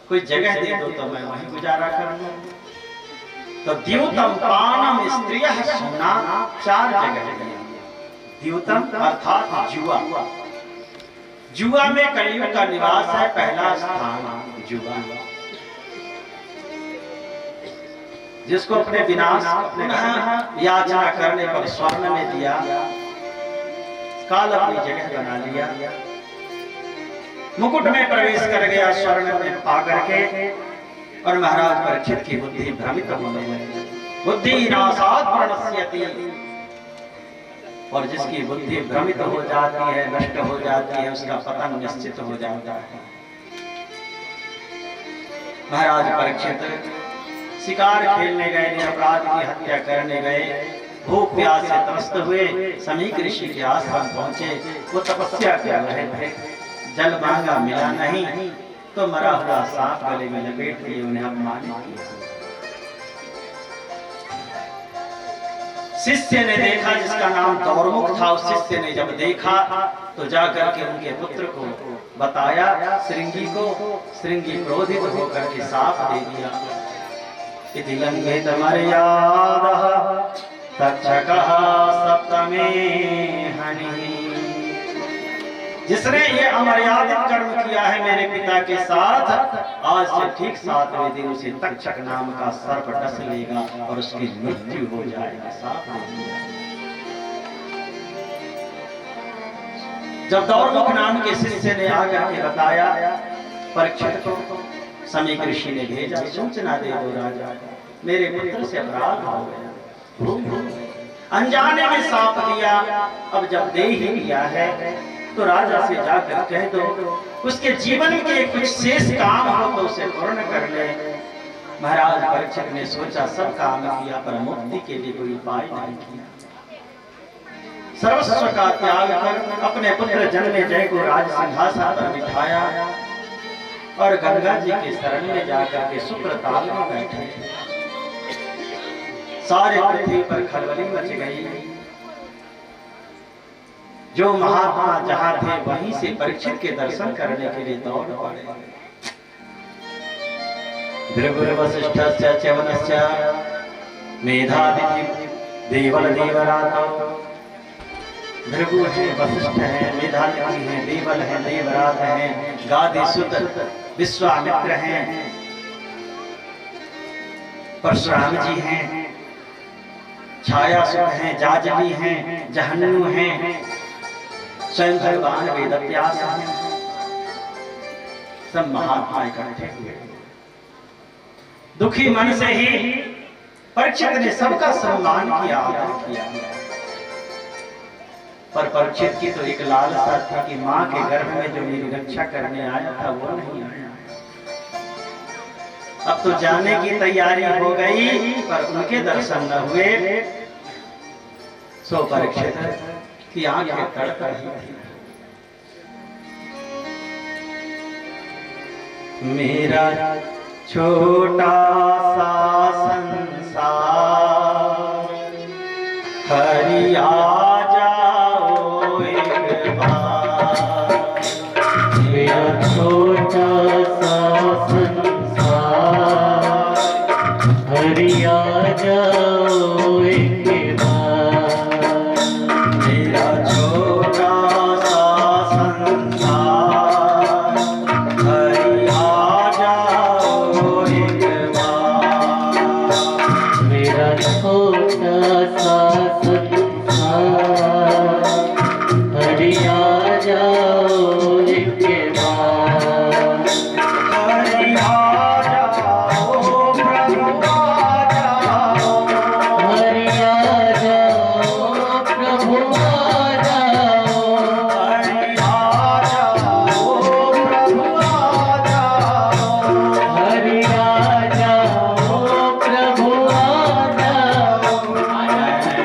कोई जगह दे दो तो मैं वहीं गुजारा करूंगा। तो द्यूतम पानम स्त्रियः सोना, 4 जगह दिया। द्यूतम अर्थात जुआ, जुआ में कलयुग का निवास है, पहला स्थान जुआ। जिसको अपने विनाश याचना करने पर स्वर्ण में दिया, काल अपनी जगह बना लिया, मुकुट में प्रवेश कर गया स्वर्ण में पा करके। और महाराज परीक्षित की बुद्धि भ्रमित होने लगी। बुद्धि नाशात् प्रणश्यति, और जिसकी बुद्धि भ्रमित हो जाती है, नष्ट हो जाती है, उसका पतन निश्चित हो जाता है। महाराज परीक्षित शिकार खेलने गए, निरपराध की हत्या करने गए, भूख प्यास से त्रस्त हुए, समीक ऋषि के आश्रम पहुंचे। वो तपस्या कर रहे थे, जल मांगा मिला नहीं तो मरा हुआ सांप गले में लपेट लिए उन्हें अपमानित किया। शिष्य ने देखा, जिसका नाम दौरमुख था, उस शिष्य ने जब देखा तो जाकर के उनके पुत्र को बताया, श्रृंगी को। श्रृंगी क्रोधित होकर के साफ दे दिया। इति लंघित मर्यादः तक्षकः सप्तमे हनिः। जिसने ये अमर्यादित कर्म किया है मेरे पिता के साथ, आज से ठीक 7वें दिन उसे तक्षक नाम का सर्प डस लेगा और उसकी मृत्यु हो जाएगी। जब दौरमुख नाम के शिष्य ने आकर के बताया परीक्षित को समीक ऋषि ने भेजा, सूचना दे दो राजा, मेरे पुत्र से अपराध हो गया, अनजाने में साप दिया, अब जब दे ही दिया है तो राजा से जाकर कह दो उसके जीवन के कुछ शेष काम हो तो उसे पूर्ण कर ले। महाराज परीक्षित ने सोचा, सब काम किया पर मुक्ति के लिए कोई उपाय नहीं किया। सर्वस्व का त्याग कर अपने पुत्र जन्मेजय को राज सिंहासन पर बिठाया और गंगा जी के शरण में जाकर के सुप्रताल में बैठे। सारे पृथ्वी पर खलबली मच गई। जो महात्मा जहां थे वहीं से परीक्षित के दर्शन करने के लिए दौड़ पड़े। भृगुर वसिष्ठस्य च्यवनस्य मेधातिथि देवल देवरात। भृगु है, वशिष्ठ है, मेधातिथि है, देवल है, देवरात है, गादी सुत विश्वामित्र हैं, परशुराम जी हैं, छाया सुत हैं, जाजली हैं, जहन्नु हैं, स्वयं भगवान वेदव्यास हैं। सब महात्मा इकट्ठे हुए। दुखी मन से ही परीक्षित ने सबका सम्मान किया, आदर किया। पर परीक्षित की तो एक लालसा थी कि मां के गर्भ में जो मेरी रक्षा करने आया था वो नहीं आया। अब तो जाने की तैयारी हो गई पर उनके दर्शन न हुए। सो परीक्षित की आंखें तड़प रही थी। मेरा छोटा सा संसार हरि आ जाओ एक बार। मेरा छोटा सा संसार हरि आ जाओ एक बार। मेरा छोटा सा संसार हरि आ जाओ एक बार। मेरा छोटा सा संसार हरि आ जाओ एक बार। हरि आ जाओ प्रभु आ जाओ। हरि आ जाओ प्रभु आ जाओ। हरि आ जाओ प्रभु आ जाओ। हरि आ जाओ प्रभु आ जाओ।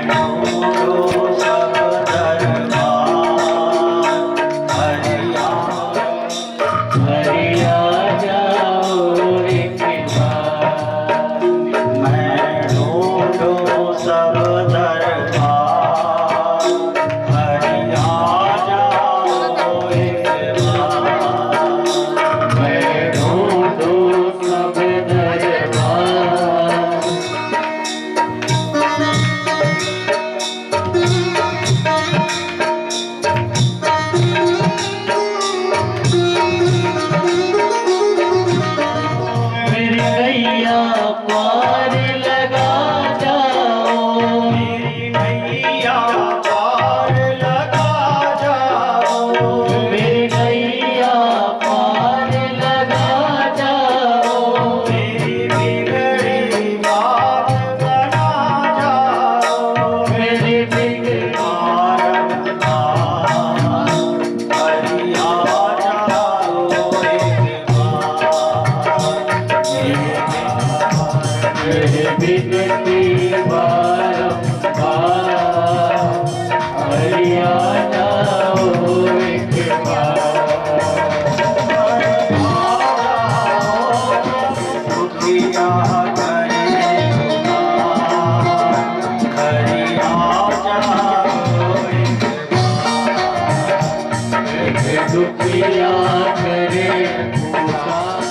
ढूंढो सब दरबार हरि आ जाओ एक बार। मैं ढूंढो सब दरबार हरि आ जाओ एक बार। मैं ढूंढो सब दरबार। मेरी गैया पार लगा जाओ। मेरी गैया पार लगा जाओ। मेरी गैया पार लगा जाओ। मेरी बिगड़ी बात बना जाओ। मेरी बिगड़ी बात हरि आ जाओ एक बार। मेरे बिगड़ी बारंबार हरि आ जाओ एक बार। दुखिया करे हरि आ जाओ एक बार। दुखिया करे पुकार।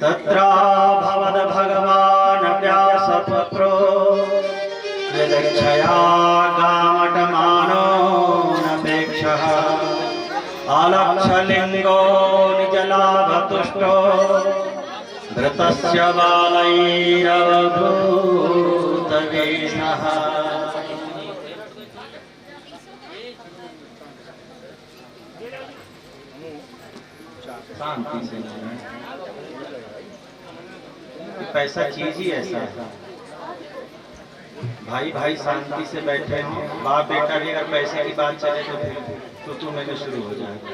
तत्र भवद भगवान व्यासपुत्रो यदक्षया गामटमानो नपेक्षः आलक्ष्यलिङ्गो निजलाभतुष्टो धृतस्य बालैरवधूतवेषः। शांति से पैसा चीज ही ऐसा है, भाई भाई शांति से बैठे हो, बाप बेटा भी अगर पैसे की बात चले तो फिर तू में शुरू हो जाएगा।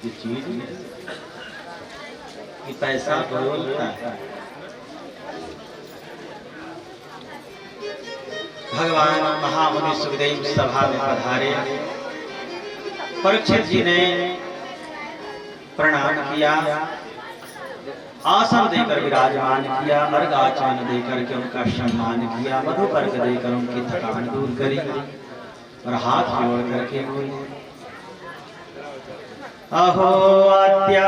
ये चीज ही है कि पैसा बोलता है। भगवान महामुनि सुखदेव सभा में पधारे। परीक्षित जी ने प्रणाम किया, आसन देकर विराजमान किया, अर्घाचरण देकर के उनका सम्मान किया, मधुपर्क देकर उनकी थकान दूर करी और हाथ जोड़ करके बोले, अहो अद्य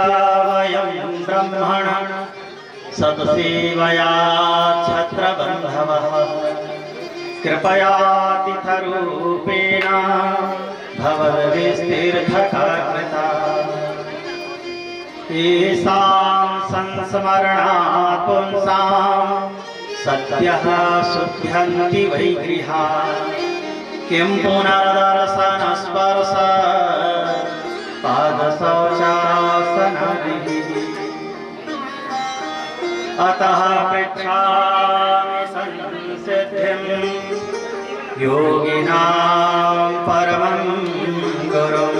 वयं ब्रह्मण सत्सेवया छत्रबन्धवः कृपयातिथरूपेण भवद्विस्तीर्थकाकृता येषां संस्मरणात् पुंसां सद्यः शुद्ध्यन्ति वै गृहाः किं पुनर्दर्शनस्पर्श पादशौचासनादिभिः अतः पृच्छामि संसिद्धिं योगिनां परमं गुरुं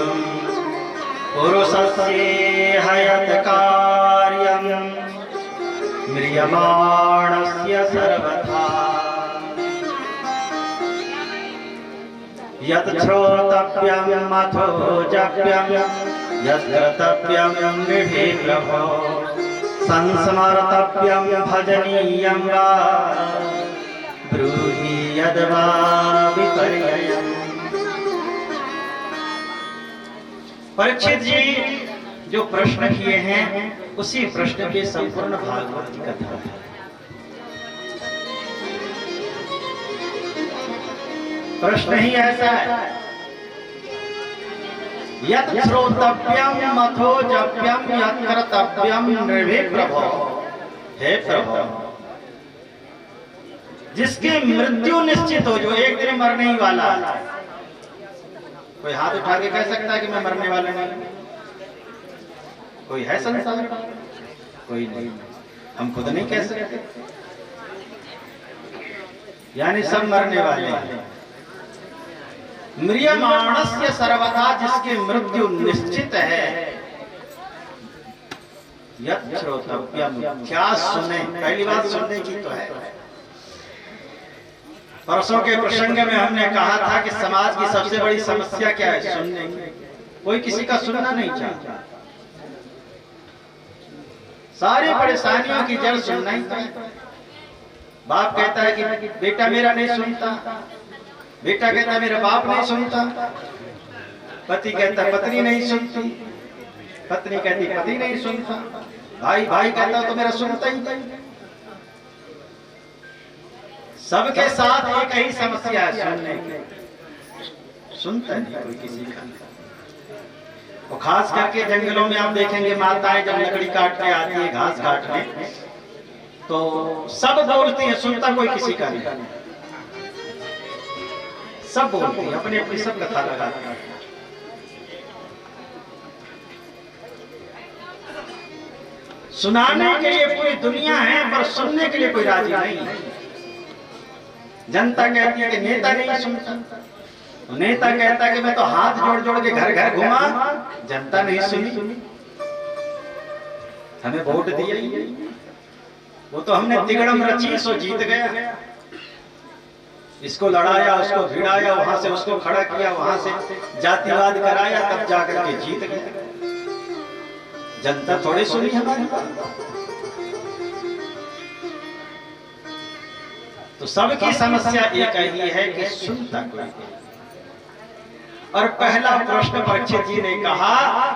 पुरुषस्य यत् कार्यं म्रियमाणस्य सर्वथा यत् श्रोतव्यं अथो जप्यं यत् कर्तव्यं गृहे प्रभो संस्मर्तव्यं भजनीयं वा ब्रूहि यद्वा विपर्ययम्। परीक्षित जी जो प्रश्न किए हैं उसी प्रश्न के संपूर्ण भागवत की कथा है। प्रश्न ही ऐसा है, यत् श्रोतव्यं अथो जप्यं यत् कर्तव्यं नृभे प्रभो। हे प्रभु, जिसकी मृत्यु निश्चित हो, जो एक दिन मरने ही वाला है। कोई हाथ उठा के कह सकता है कि मैं मरने वाला नहीं? कोई है संसार? कोई नहीं। हम खुद नहीं कह सकते, यानी सब मरने वाले हैं। म्रियमाणस्य सर्वथा, जिसकी मृत्यु निश्चित है। यत् श्रोतव्यं, क्या सुने? पहली बात सुनने की तो है। परसों के प्रसंग में हमने कहा था कि समाज की सबसे बड़ी समस्या क्या है? सुनने की। कोई किसी का सुनना नहीं चाहता। सारी परेशानियों की जड़ सुनना ही चाहता। बाप कहता है कि बेटा मेरा नहीं सुनता, बेटा कहता है मेरा बाप नहीं सुनता, पति कहता पत्नी नहीं सुनती, पत्नी कहती पति नहीं सुनता, भाई भाई कहता तो मेरा सुनता ही नहीं। सबके साथ एक ही समस्या है, सुनने की। सुनता नहीं कोई किसी का। और खास करके जंगलों में आप देखेंगे माताएं जब लकड़ी काट के आती है, घास काटने, तो सब बोलती है, सुनता कोई किसी का नहीं। सब बोलती है, अपनी अपनी सब कथा लगाती है। सुनाने के लिए पूरी दुनिया है, पर सुनने के लिए कोई राजी नहीं। जनता कहती है कि नेता नहीं सुनता, नेता कहता है कि मैं तो हाथ जोड़ जोड़ के घर घर घुमा, जनता नहीं सुनी। हमें वोट दिया, वो तो हमने तिगड़म रची सो जीत गया। इसको लड़ाया, उसको भिड़ाया, वहां से उसको खड़ा किया, वहां से जातिवाद कराया, तब जाकर के जीत गया। जनता थोड़ी सुनी हमारी बात। तो सबकी समस्या एक ही है कि सुनता कोई। और पहला प्रश्न परीक्षित जी ने कहा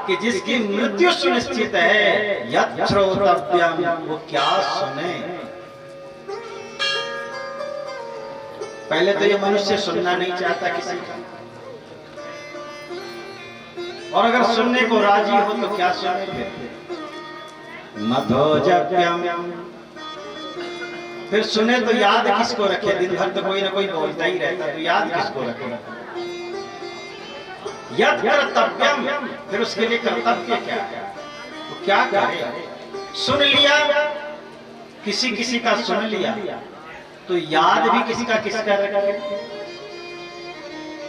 कि जिसकी मृत्यु सुनिश्चित है यत् श्रोतव्यम, वो क्या सुने। पहले तो ये मनुष्य सुनना नहीं चाहता किसी का, और अगर सुनने को राजी हो तो क्या सुने फिर। मधोजप्यम, फिर सुने तो याद किसको रखे, दिन भर तो कोई ना कोई बोलता ही रहता, तो याद किसको रखे। यत् कर्तव्यम, फिर उसके लिए कर्तव्य क्या है, वो क्या करे। सुन लिया, किसी किसी का सुन लिया, तो याद भी किसका किसका रखे।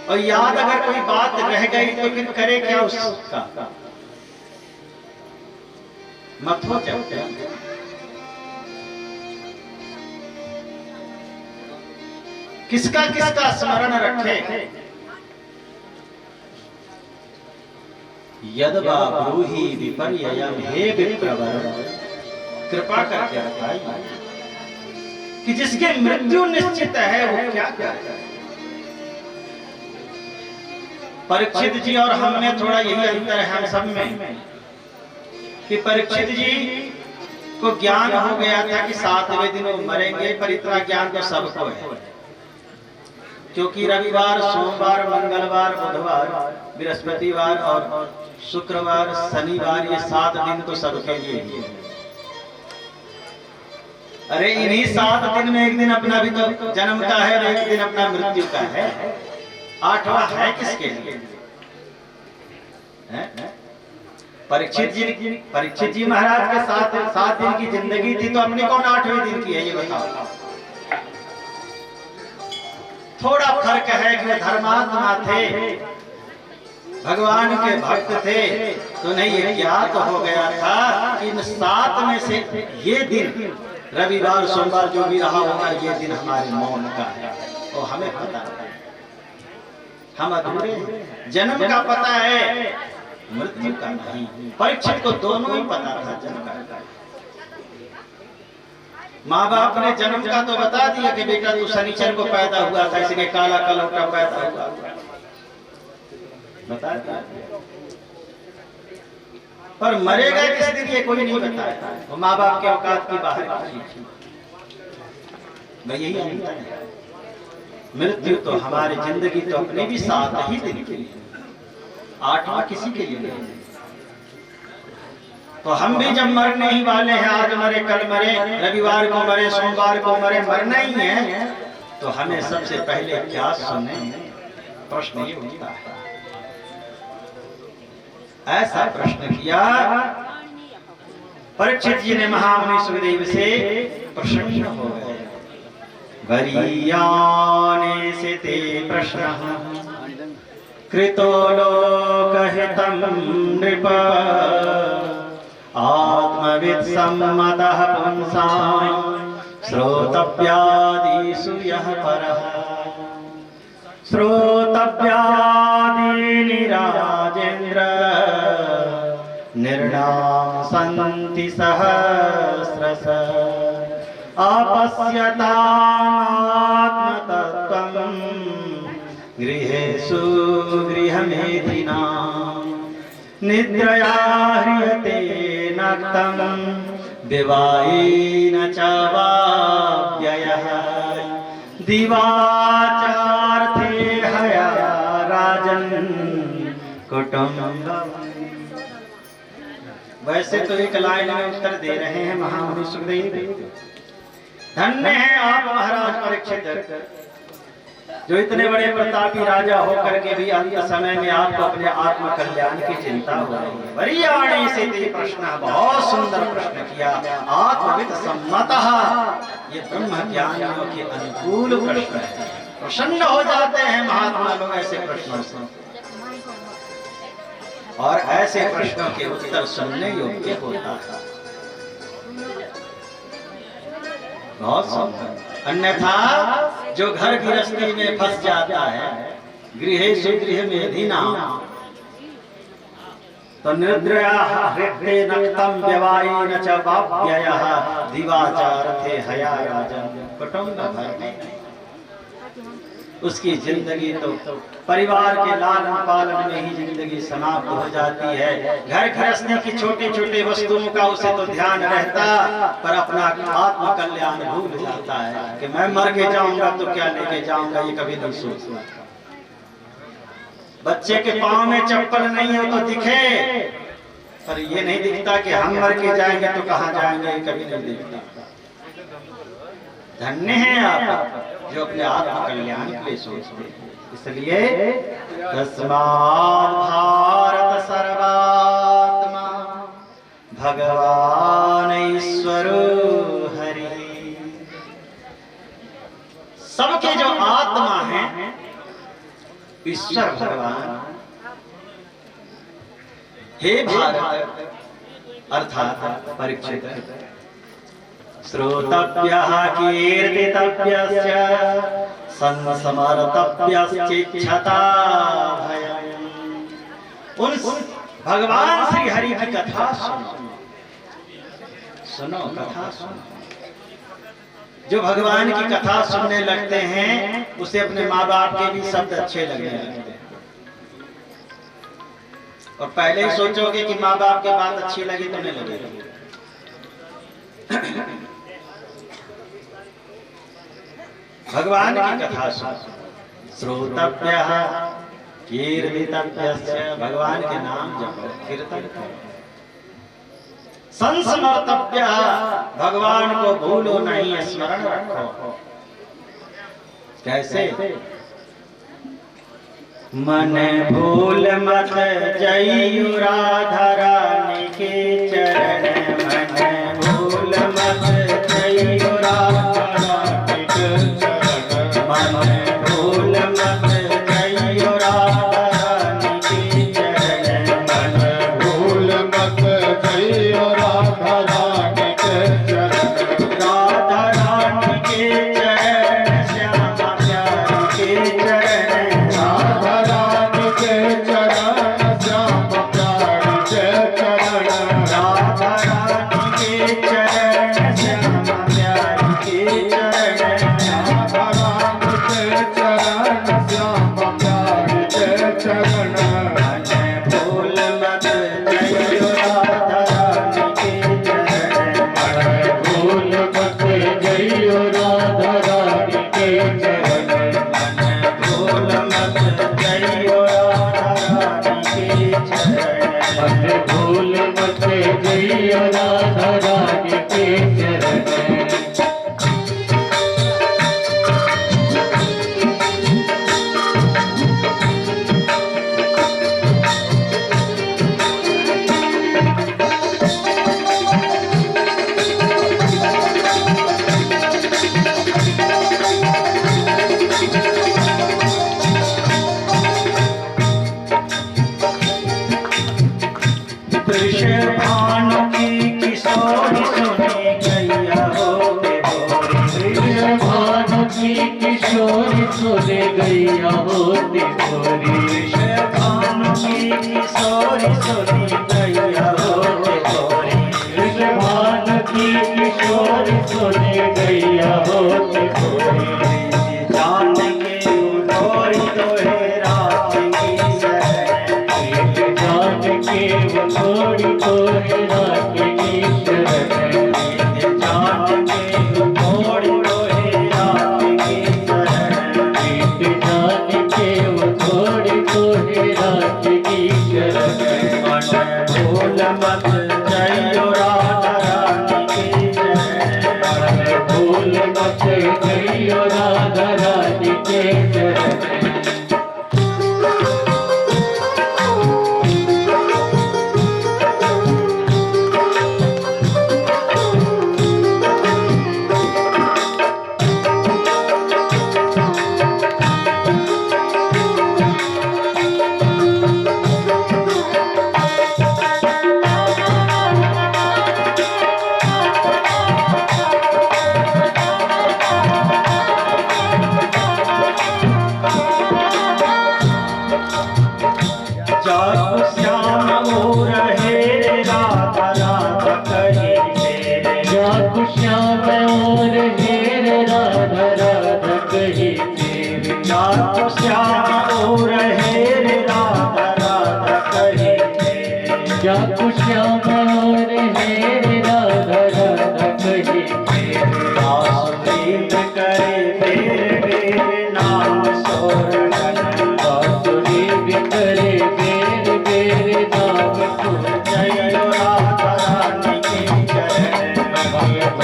और याद अगर कोई बात रह गई तो फिर करे क्या उसका। मत हो जाए। किसका किसका स्मरण रखे। यद्वा ब्रूहि विपर्ययम्, हे विप्रवर, कृपा करके बताइए कि जिसकी मृत्यु निश्चित है वो क्या करे। परीक्षित जी और हम में थोड़ा यही अंतर है हम सब में, कि परीक्षित जी को ज्ञान हो गया था कि 7वें दिन वो मरेंगे, पर इतना ज्ञान तो सबको है, क्योंकि रविवार, सोमवार, मंगलवार, बुधवार, बृहस्पतिवार और शुक्रवार, शनिवार, ये 7 दिन तो सबके लिए ही है। अरे इन्हीं 7 दिन में एक दिन अपना भी तो जन्म का है और एक दिन अपना मृत्यु का है। 8वां है किसके लिए। परीक्षित जी महाराज के 7 दिन की जिंदगी थी, तो अपनी कौन 8वें दिन की है ये बताओ। थोड़ा फर्क है कि धर्मात्मा थे, भगवान के भक्त थे, तो नहीं ये ज्ञात हो गया था कि इन 7 में से ये दिन, रविवार, सोमवार जो भी रहा होगा, ये दिन हमारे मौन का है। और हमें पता है, हम अधूरे, जन्म का पता है, मृत्यु का नहीं। परीक्षित को दोनों ही पता था, जन्म का। माँ बाप ने जन्म का तो बता दिया कि बेटा तू शनिचर को पैदा हुआ था, इसलिए काला कलौटा पैदा हुआ, बता दिया। पर मरेगा किस दिन ये कोई नहीं बताया। वो माँ बाप के औकात की बाहर की चीज। यही अंतर है। मृत्यु तो हमारी जिंदगी तो अपने भी 7 ही दिन के लिए, 8वां किसी के लिए नहीं। तो हम भी जब मरने ही वाले हैं, आज मरे कल मरे, रविवार को मरे, सोमवार को मरे, मरना ही है, तो हमें सबसे पहले क्या सुने, प्रश्न ये उठता है। ऐसा प्रश्न किया परीक्षित जी ने महामुनि सुखदेव से प्रसन्न हो गए। वरीयाने से ते प्रश्न कृतो लोकहितं नृप आत्मवित् सम्मतः पुंसां श्रोतव्यादिषु यः परः श्रोतव्यादीनि राजेन्द्र निर्णाम सन्ति सहस्रश अपश्यतात्मतत्त्वं गृहेषु गृहमेधिनां निद्रया ह्रियते नक्तं दिवायेन च वाव्ययः दिवाचार्थे हया राजन् कुटुम्बम्। वैसे तो एक लाइन में उत्तर दे रहे हैं महामुनि सुखदेव। धन्य है आप महाराज परीक्षित, जो इतने बड़े प्रतापी राजा होकर के भी अंत समय में आपको अपने आत्म कल्याण की चिंता हो रही है। वरीयाणे से ते प्रश्न, बहुत सुंदर प्रश्न किया। आत्मवित् सम्मतः, ये ब्रह्म ज्ञानियों के अनुकूल प्रश्न है। प्रसन्न हो जाते हैं महात्मा लोग ऐसे प्रश्नों से, और ऐसे प्रश्नों के उत्तर सुनने योग्य होता है। बहुत सुंदर। अन्यथा जो घर गृहस्थी में फंस जाता है, गृहेषु गृहमेधिनां, तो निद्रया ह्रियते नक्तं दिवायेन च वाव्ययः दिवाचार्थे हया राजन् कुटुम्बम्। उसकी जिंदगी तो परिवार के लालन पालन में ही जिंदगी समाप्त हो जाती है। घर गृहस्थी की छोटी छोटी वस्तुओं का उसे तो ध्यान रहता, पर अपना आत्म कल्याण भूल जाता है कि मैं मर के जाऊंगा तो क्या लेके जाऊंगा, ये कभी नहीं सोचता। बच्चे के पाँव में चप्पल नहीं हो तो दिखे, पर ये नहीं दिखता कि हम मर के जाएंगे तो कहाँ जाएंगे, ये कभी नहीं दिखता। धन्य हैं आप जो अपने आत्म कल्याण के लिए सोचते हैं। इसलिए तस्मात् भारत सर्वात्मा भगवान ईश्वरो हरि। सबके जो आत्मा है ईश्वर भगवान। हे भारत अर्थात परीक्षित, श्रोतव्यः कीर्तितव्यस्य संस्मर्तव्यश्चिच्छता भयम्। उन भगवान श्री हरि की कथा सुनो, कथा सुनो। जो भगवान की कथा सुनने लगते हैं उसे अपने माँ बाप के भी शब्द अच्छे लगने लगते हैं। और पहले ही सोचोगे कि माँ बाप की बात अच्छी लगी तो नहीं लगेगी। भगवान की कथा सुनो, श्रोतव्यः कीर्तितव्यस्य, भगवान के नाम जपो, कीर्तन करो। संस्मर्तव्यः, भगवान को भूलो नहीं, स्मरण रखो। कैसे? मन भूल मत जइयो राधा रानी के चरण, मन भूल मत जइयो राधा रानी के चरण, मन भूल मत जइयो राधा रानी के चरण, मन भूल मत जइयो राधा रानी के चरण, राधा रानी के चरण, श्यामा प्यारी के चरण, राधा रानी के चरण, श्यामा प्यारी के चरण, राधा रानी के चरण, श्यामा प्यारी के चरण, राधा रानी के चरण, श्यामा प्यारी के चरण, मन भूल मत जइयो राधा रानी के चरण, मन भूल मत जइयो राधा रानी के चरण, मन भूल मत जइयो राधा रानी के चरण, मन भूल मत जइयो राधा रानी के चरण। भानु की किशोर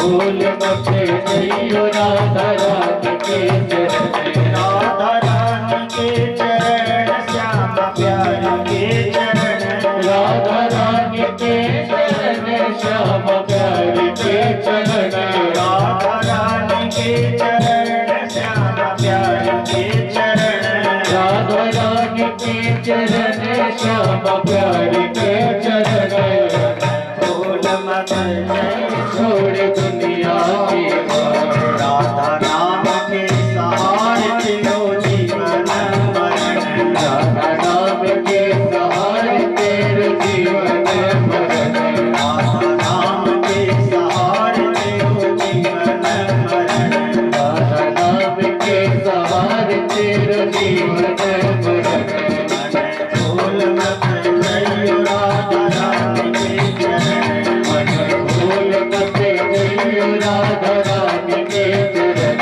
भूल मत जइयो राधा रानी के चरण, राधा रानी के चरण, श्याम प्यारी के चरण, राधा रानी के चरण, श्याम प्यारी के चरण, राधा रानी के चरण, श्याम प्यारी के चरण, राधा रानी के चरण, श्याम प्यारी के चरण। भूल मत छोड़ दुनिया की राधा नाम के सहारे तेरो जीवन मरण, राधा नाम के सहारे तेरे जीवन मरण, राधा नाम के सहारे तेरो जीवन मरण, राधा नाम के सहारे तेरे जीवन मरण। भूल मत जइयो राधा रानी के चरण, भूल मत जइयो राधा रानी के चरण,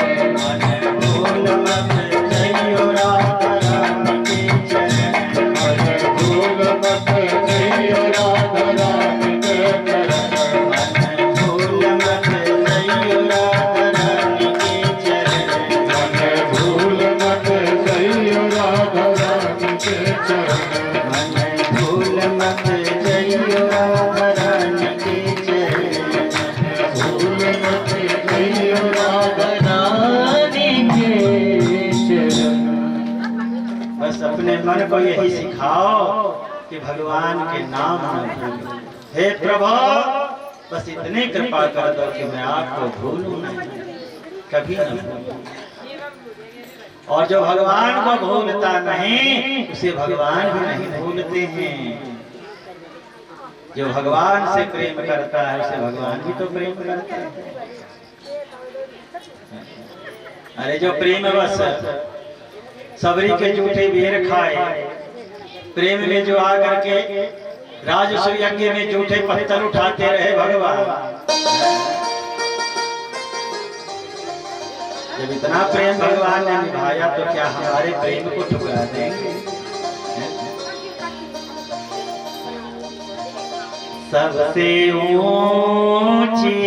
भूल मत जइयो राधा रानी के चरण, भूल मत जइयो राधा रानी के चरण, भूल मत जइयो राधा रानी के चरण, भूल मत जइयो राधा रानी के चरण, भूल मत जइयो राधा रानी के चरण, भूल मत जइयो राधा रानी के चरण। बस अपने मन को यही सिखाओ कि भगवान के नाम न भूलो। हे प्रभु, बस इतनी कृपा कर दो कि मैं आपको भूलूं नहीं, कभी न भूलूं। और जो भगवान को भूलता नहीं, उसे भगवान भी नहीं भूलते हैं। जो भगवान से प्रेम करता है, उसे भगवान भी तो प्रेम करते हैं। अरे जो प्रेम बस सबरी के जूठे बेर खाए, प्रेम में जो आकर के राजस्व यज्ञ में जूठे पत्थर उठाते रहे भगवान, जब इतना प्रेम भगवान ने निभाया तो क्या हमारे प्रेम को ठुकरा देंगे? सबसे ऊंची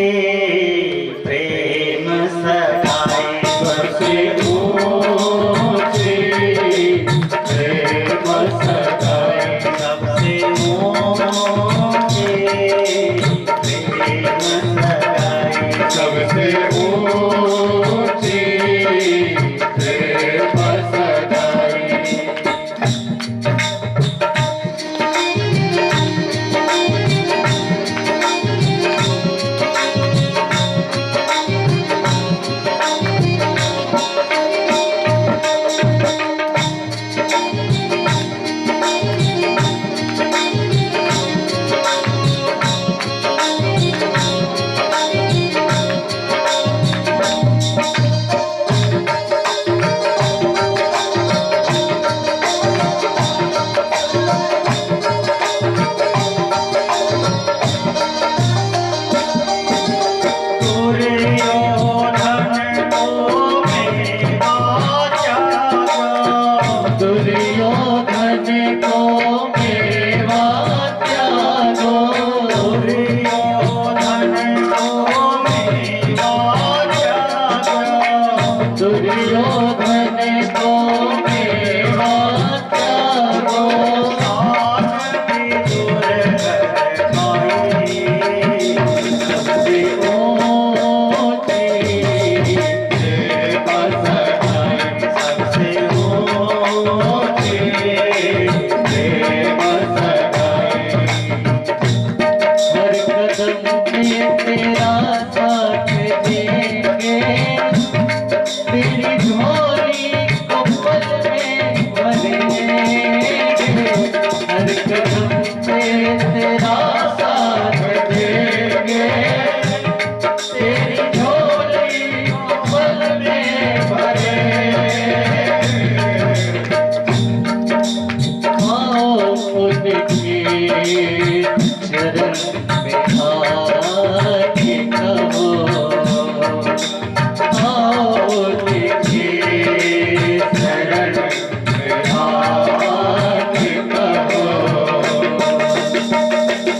प्रेम सगाई, सबसे ऊंची प्रेम सगाई, सबसे ऊंची प्रेम सगाई, सबसे ऊंची प्रेम सगाई।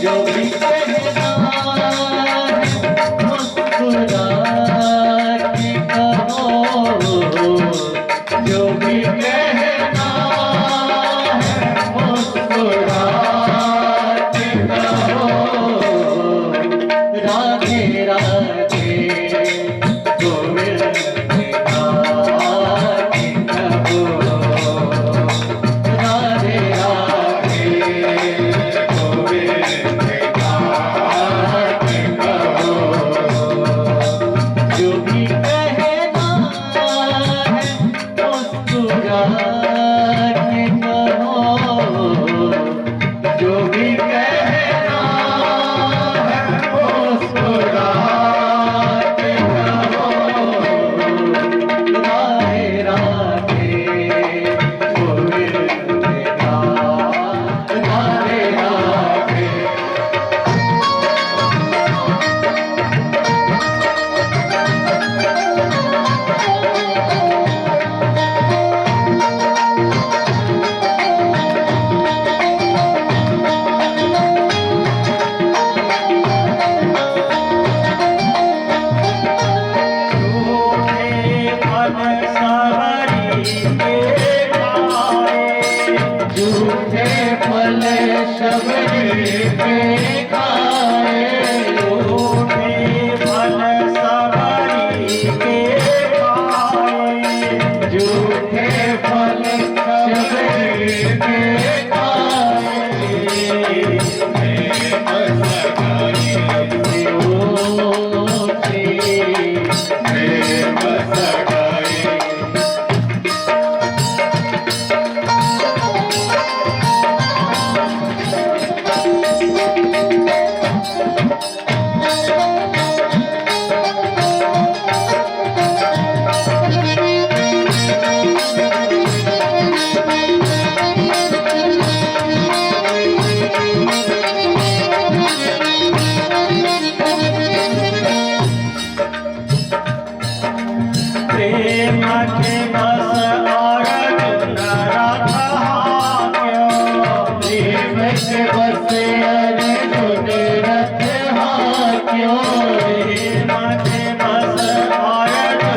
जो भी कहना है मुस्कुरा क्यों प्रेम के बस आए जो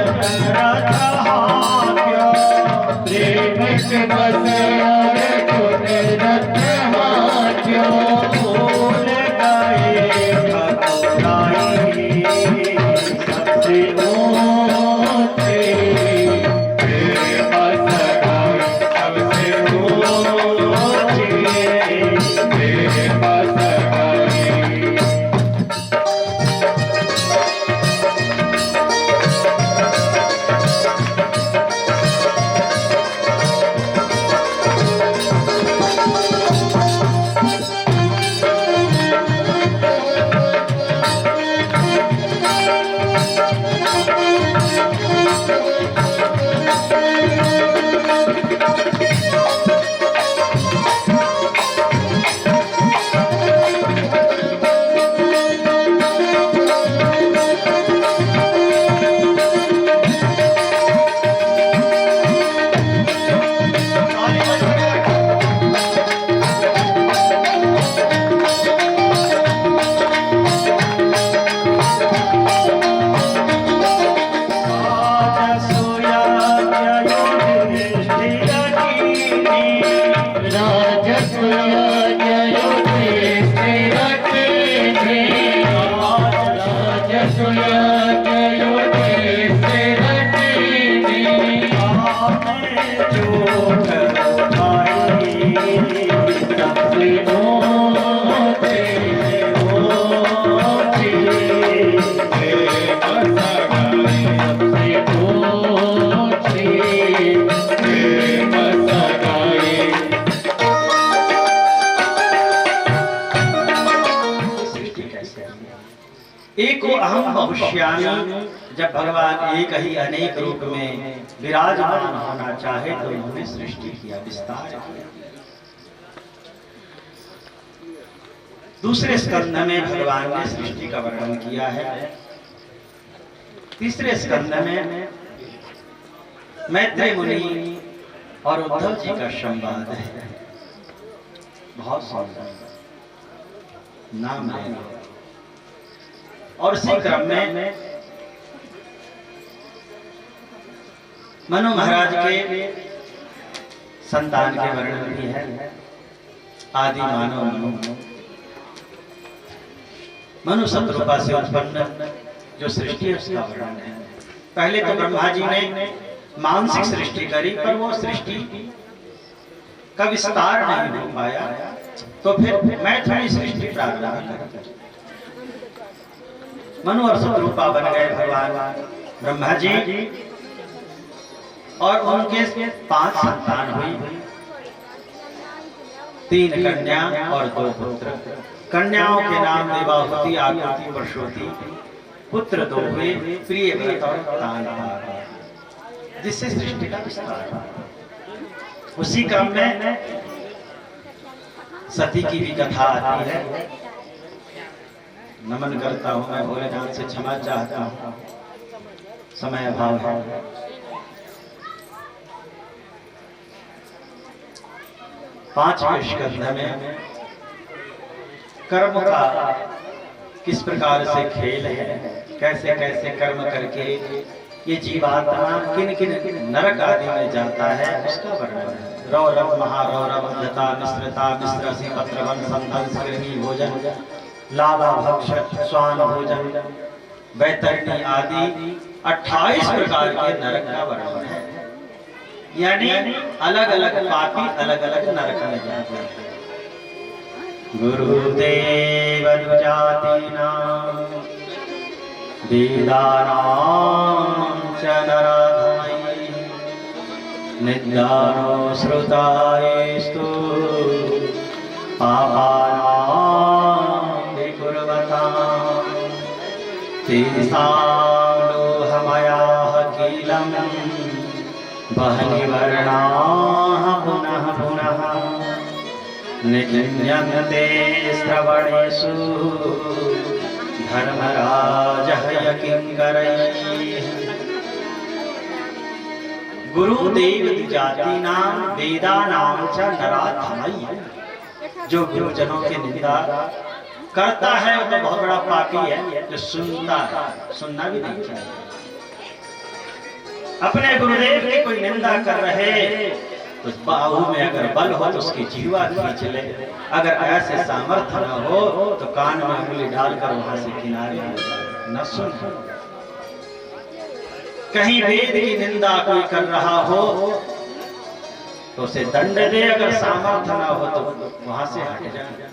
रथ हाक्यो प्रेम के बस आए तूने रथ हाक्यो भूल गए ठकुराई सबसे ऊंचे प्रेम सगाई सबसे ऊंचे प्रेम सगाई एको अहम बहुश्यामी। जब भगवान एक ही अनेक रूप में विराजमान होना चाहे तो उन्होंने सृष्टि किया, विस्तार किया। दूसरे स्कंध में भगवान ने सृष्टि का वर्णन किया है। तीसरे स्कंध में मैत्री मुनि और उद्धव जी का संवाद है। बहुत सुंदर नाम है। और इसी क्रम में मनु महाराज के संतान के वर्णन भी है। आदि मानव मनु, मनु शत्रुपा से उत्पन्न जो सृष्टि है उसका वर्णन है। पहले तो ब्रह्मा जी ने मानसिक सृष्टि करी, पर वो सृष्टि का विस्तार नहीं हो पाया, तो फिर मैं थोड़ी सृष्टि प्रारंभ कर मनु और शत्रुपा बन गए भगवान ब्रह्मा जी, और उनके 5 संतान हुई, 3 कन्या और 2 पुत्र। कन्याओं के नाम देवाहुति, आकृति, वर्षोति। पुत्र 2 हुए, प्रियव्रत और तानपार, जिससे सृष्टि का विस्तार हुआ। उसी क्रम में सती की भी कथा आती है। नमन करता हूं मैं, भोलेनाथ से क्षमा चाहता हूं, समय अभाव है। पांचवें स्कंध में कर्म का किस प्रकार से खेल है, कैसे कैसे कर्म करके ये जीवात्मा किन किन नरक आदि में जाता है, उसका वर्णन है। रौरव, महारौरव, अंधता, मिश्रता, मिश्रसी, पत्रवन, संदंस, कृमि भोजन, लावा, भक्ष, स्वान भोजन, वैतरणी आदि 28 प्रकार के नरक का वर्णन है। यानी अलग अलग पापी अलग अलग नरक में जाते हैं। गुरुदेव जातीनां वेदानां च नराधमैः निद्यानो श्रुतायस्तु पापानां विकुर्वतां तेषां लोहमयाः कीलं बहनिवर्णाः पुनः पुनः निगम्यन्ते श्रवणेषु धर्मराजः किंकरैः। गुरुदेव जातीनां वेदानां च नराधमैः। जो गुरुजनों की निंदा करता है वो तो बहुत बड़ा पापी है, जो सुनता है, सुनना भी नहीं चाहिए। अपने गुरुदेव की कोई निंदा कर रहे तो बाहु में अगर बल हो तो उसकी जीवा खींच ले, अगर ऐसे सामर्थ्य न हो तो कान में उंगली डालकर वहां से किनारे न सुन। कहीं वेद की निंदा कोई कर रहा हो तो उसे दंड दे, अगर सामर्थ्य न हो तो वहां से हट जाए।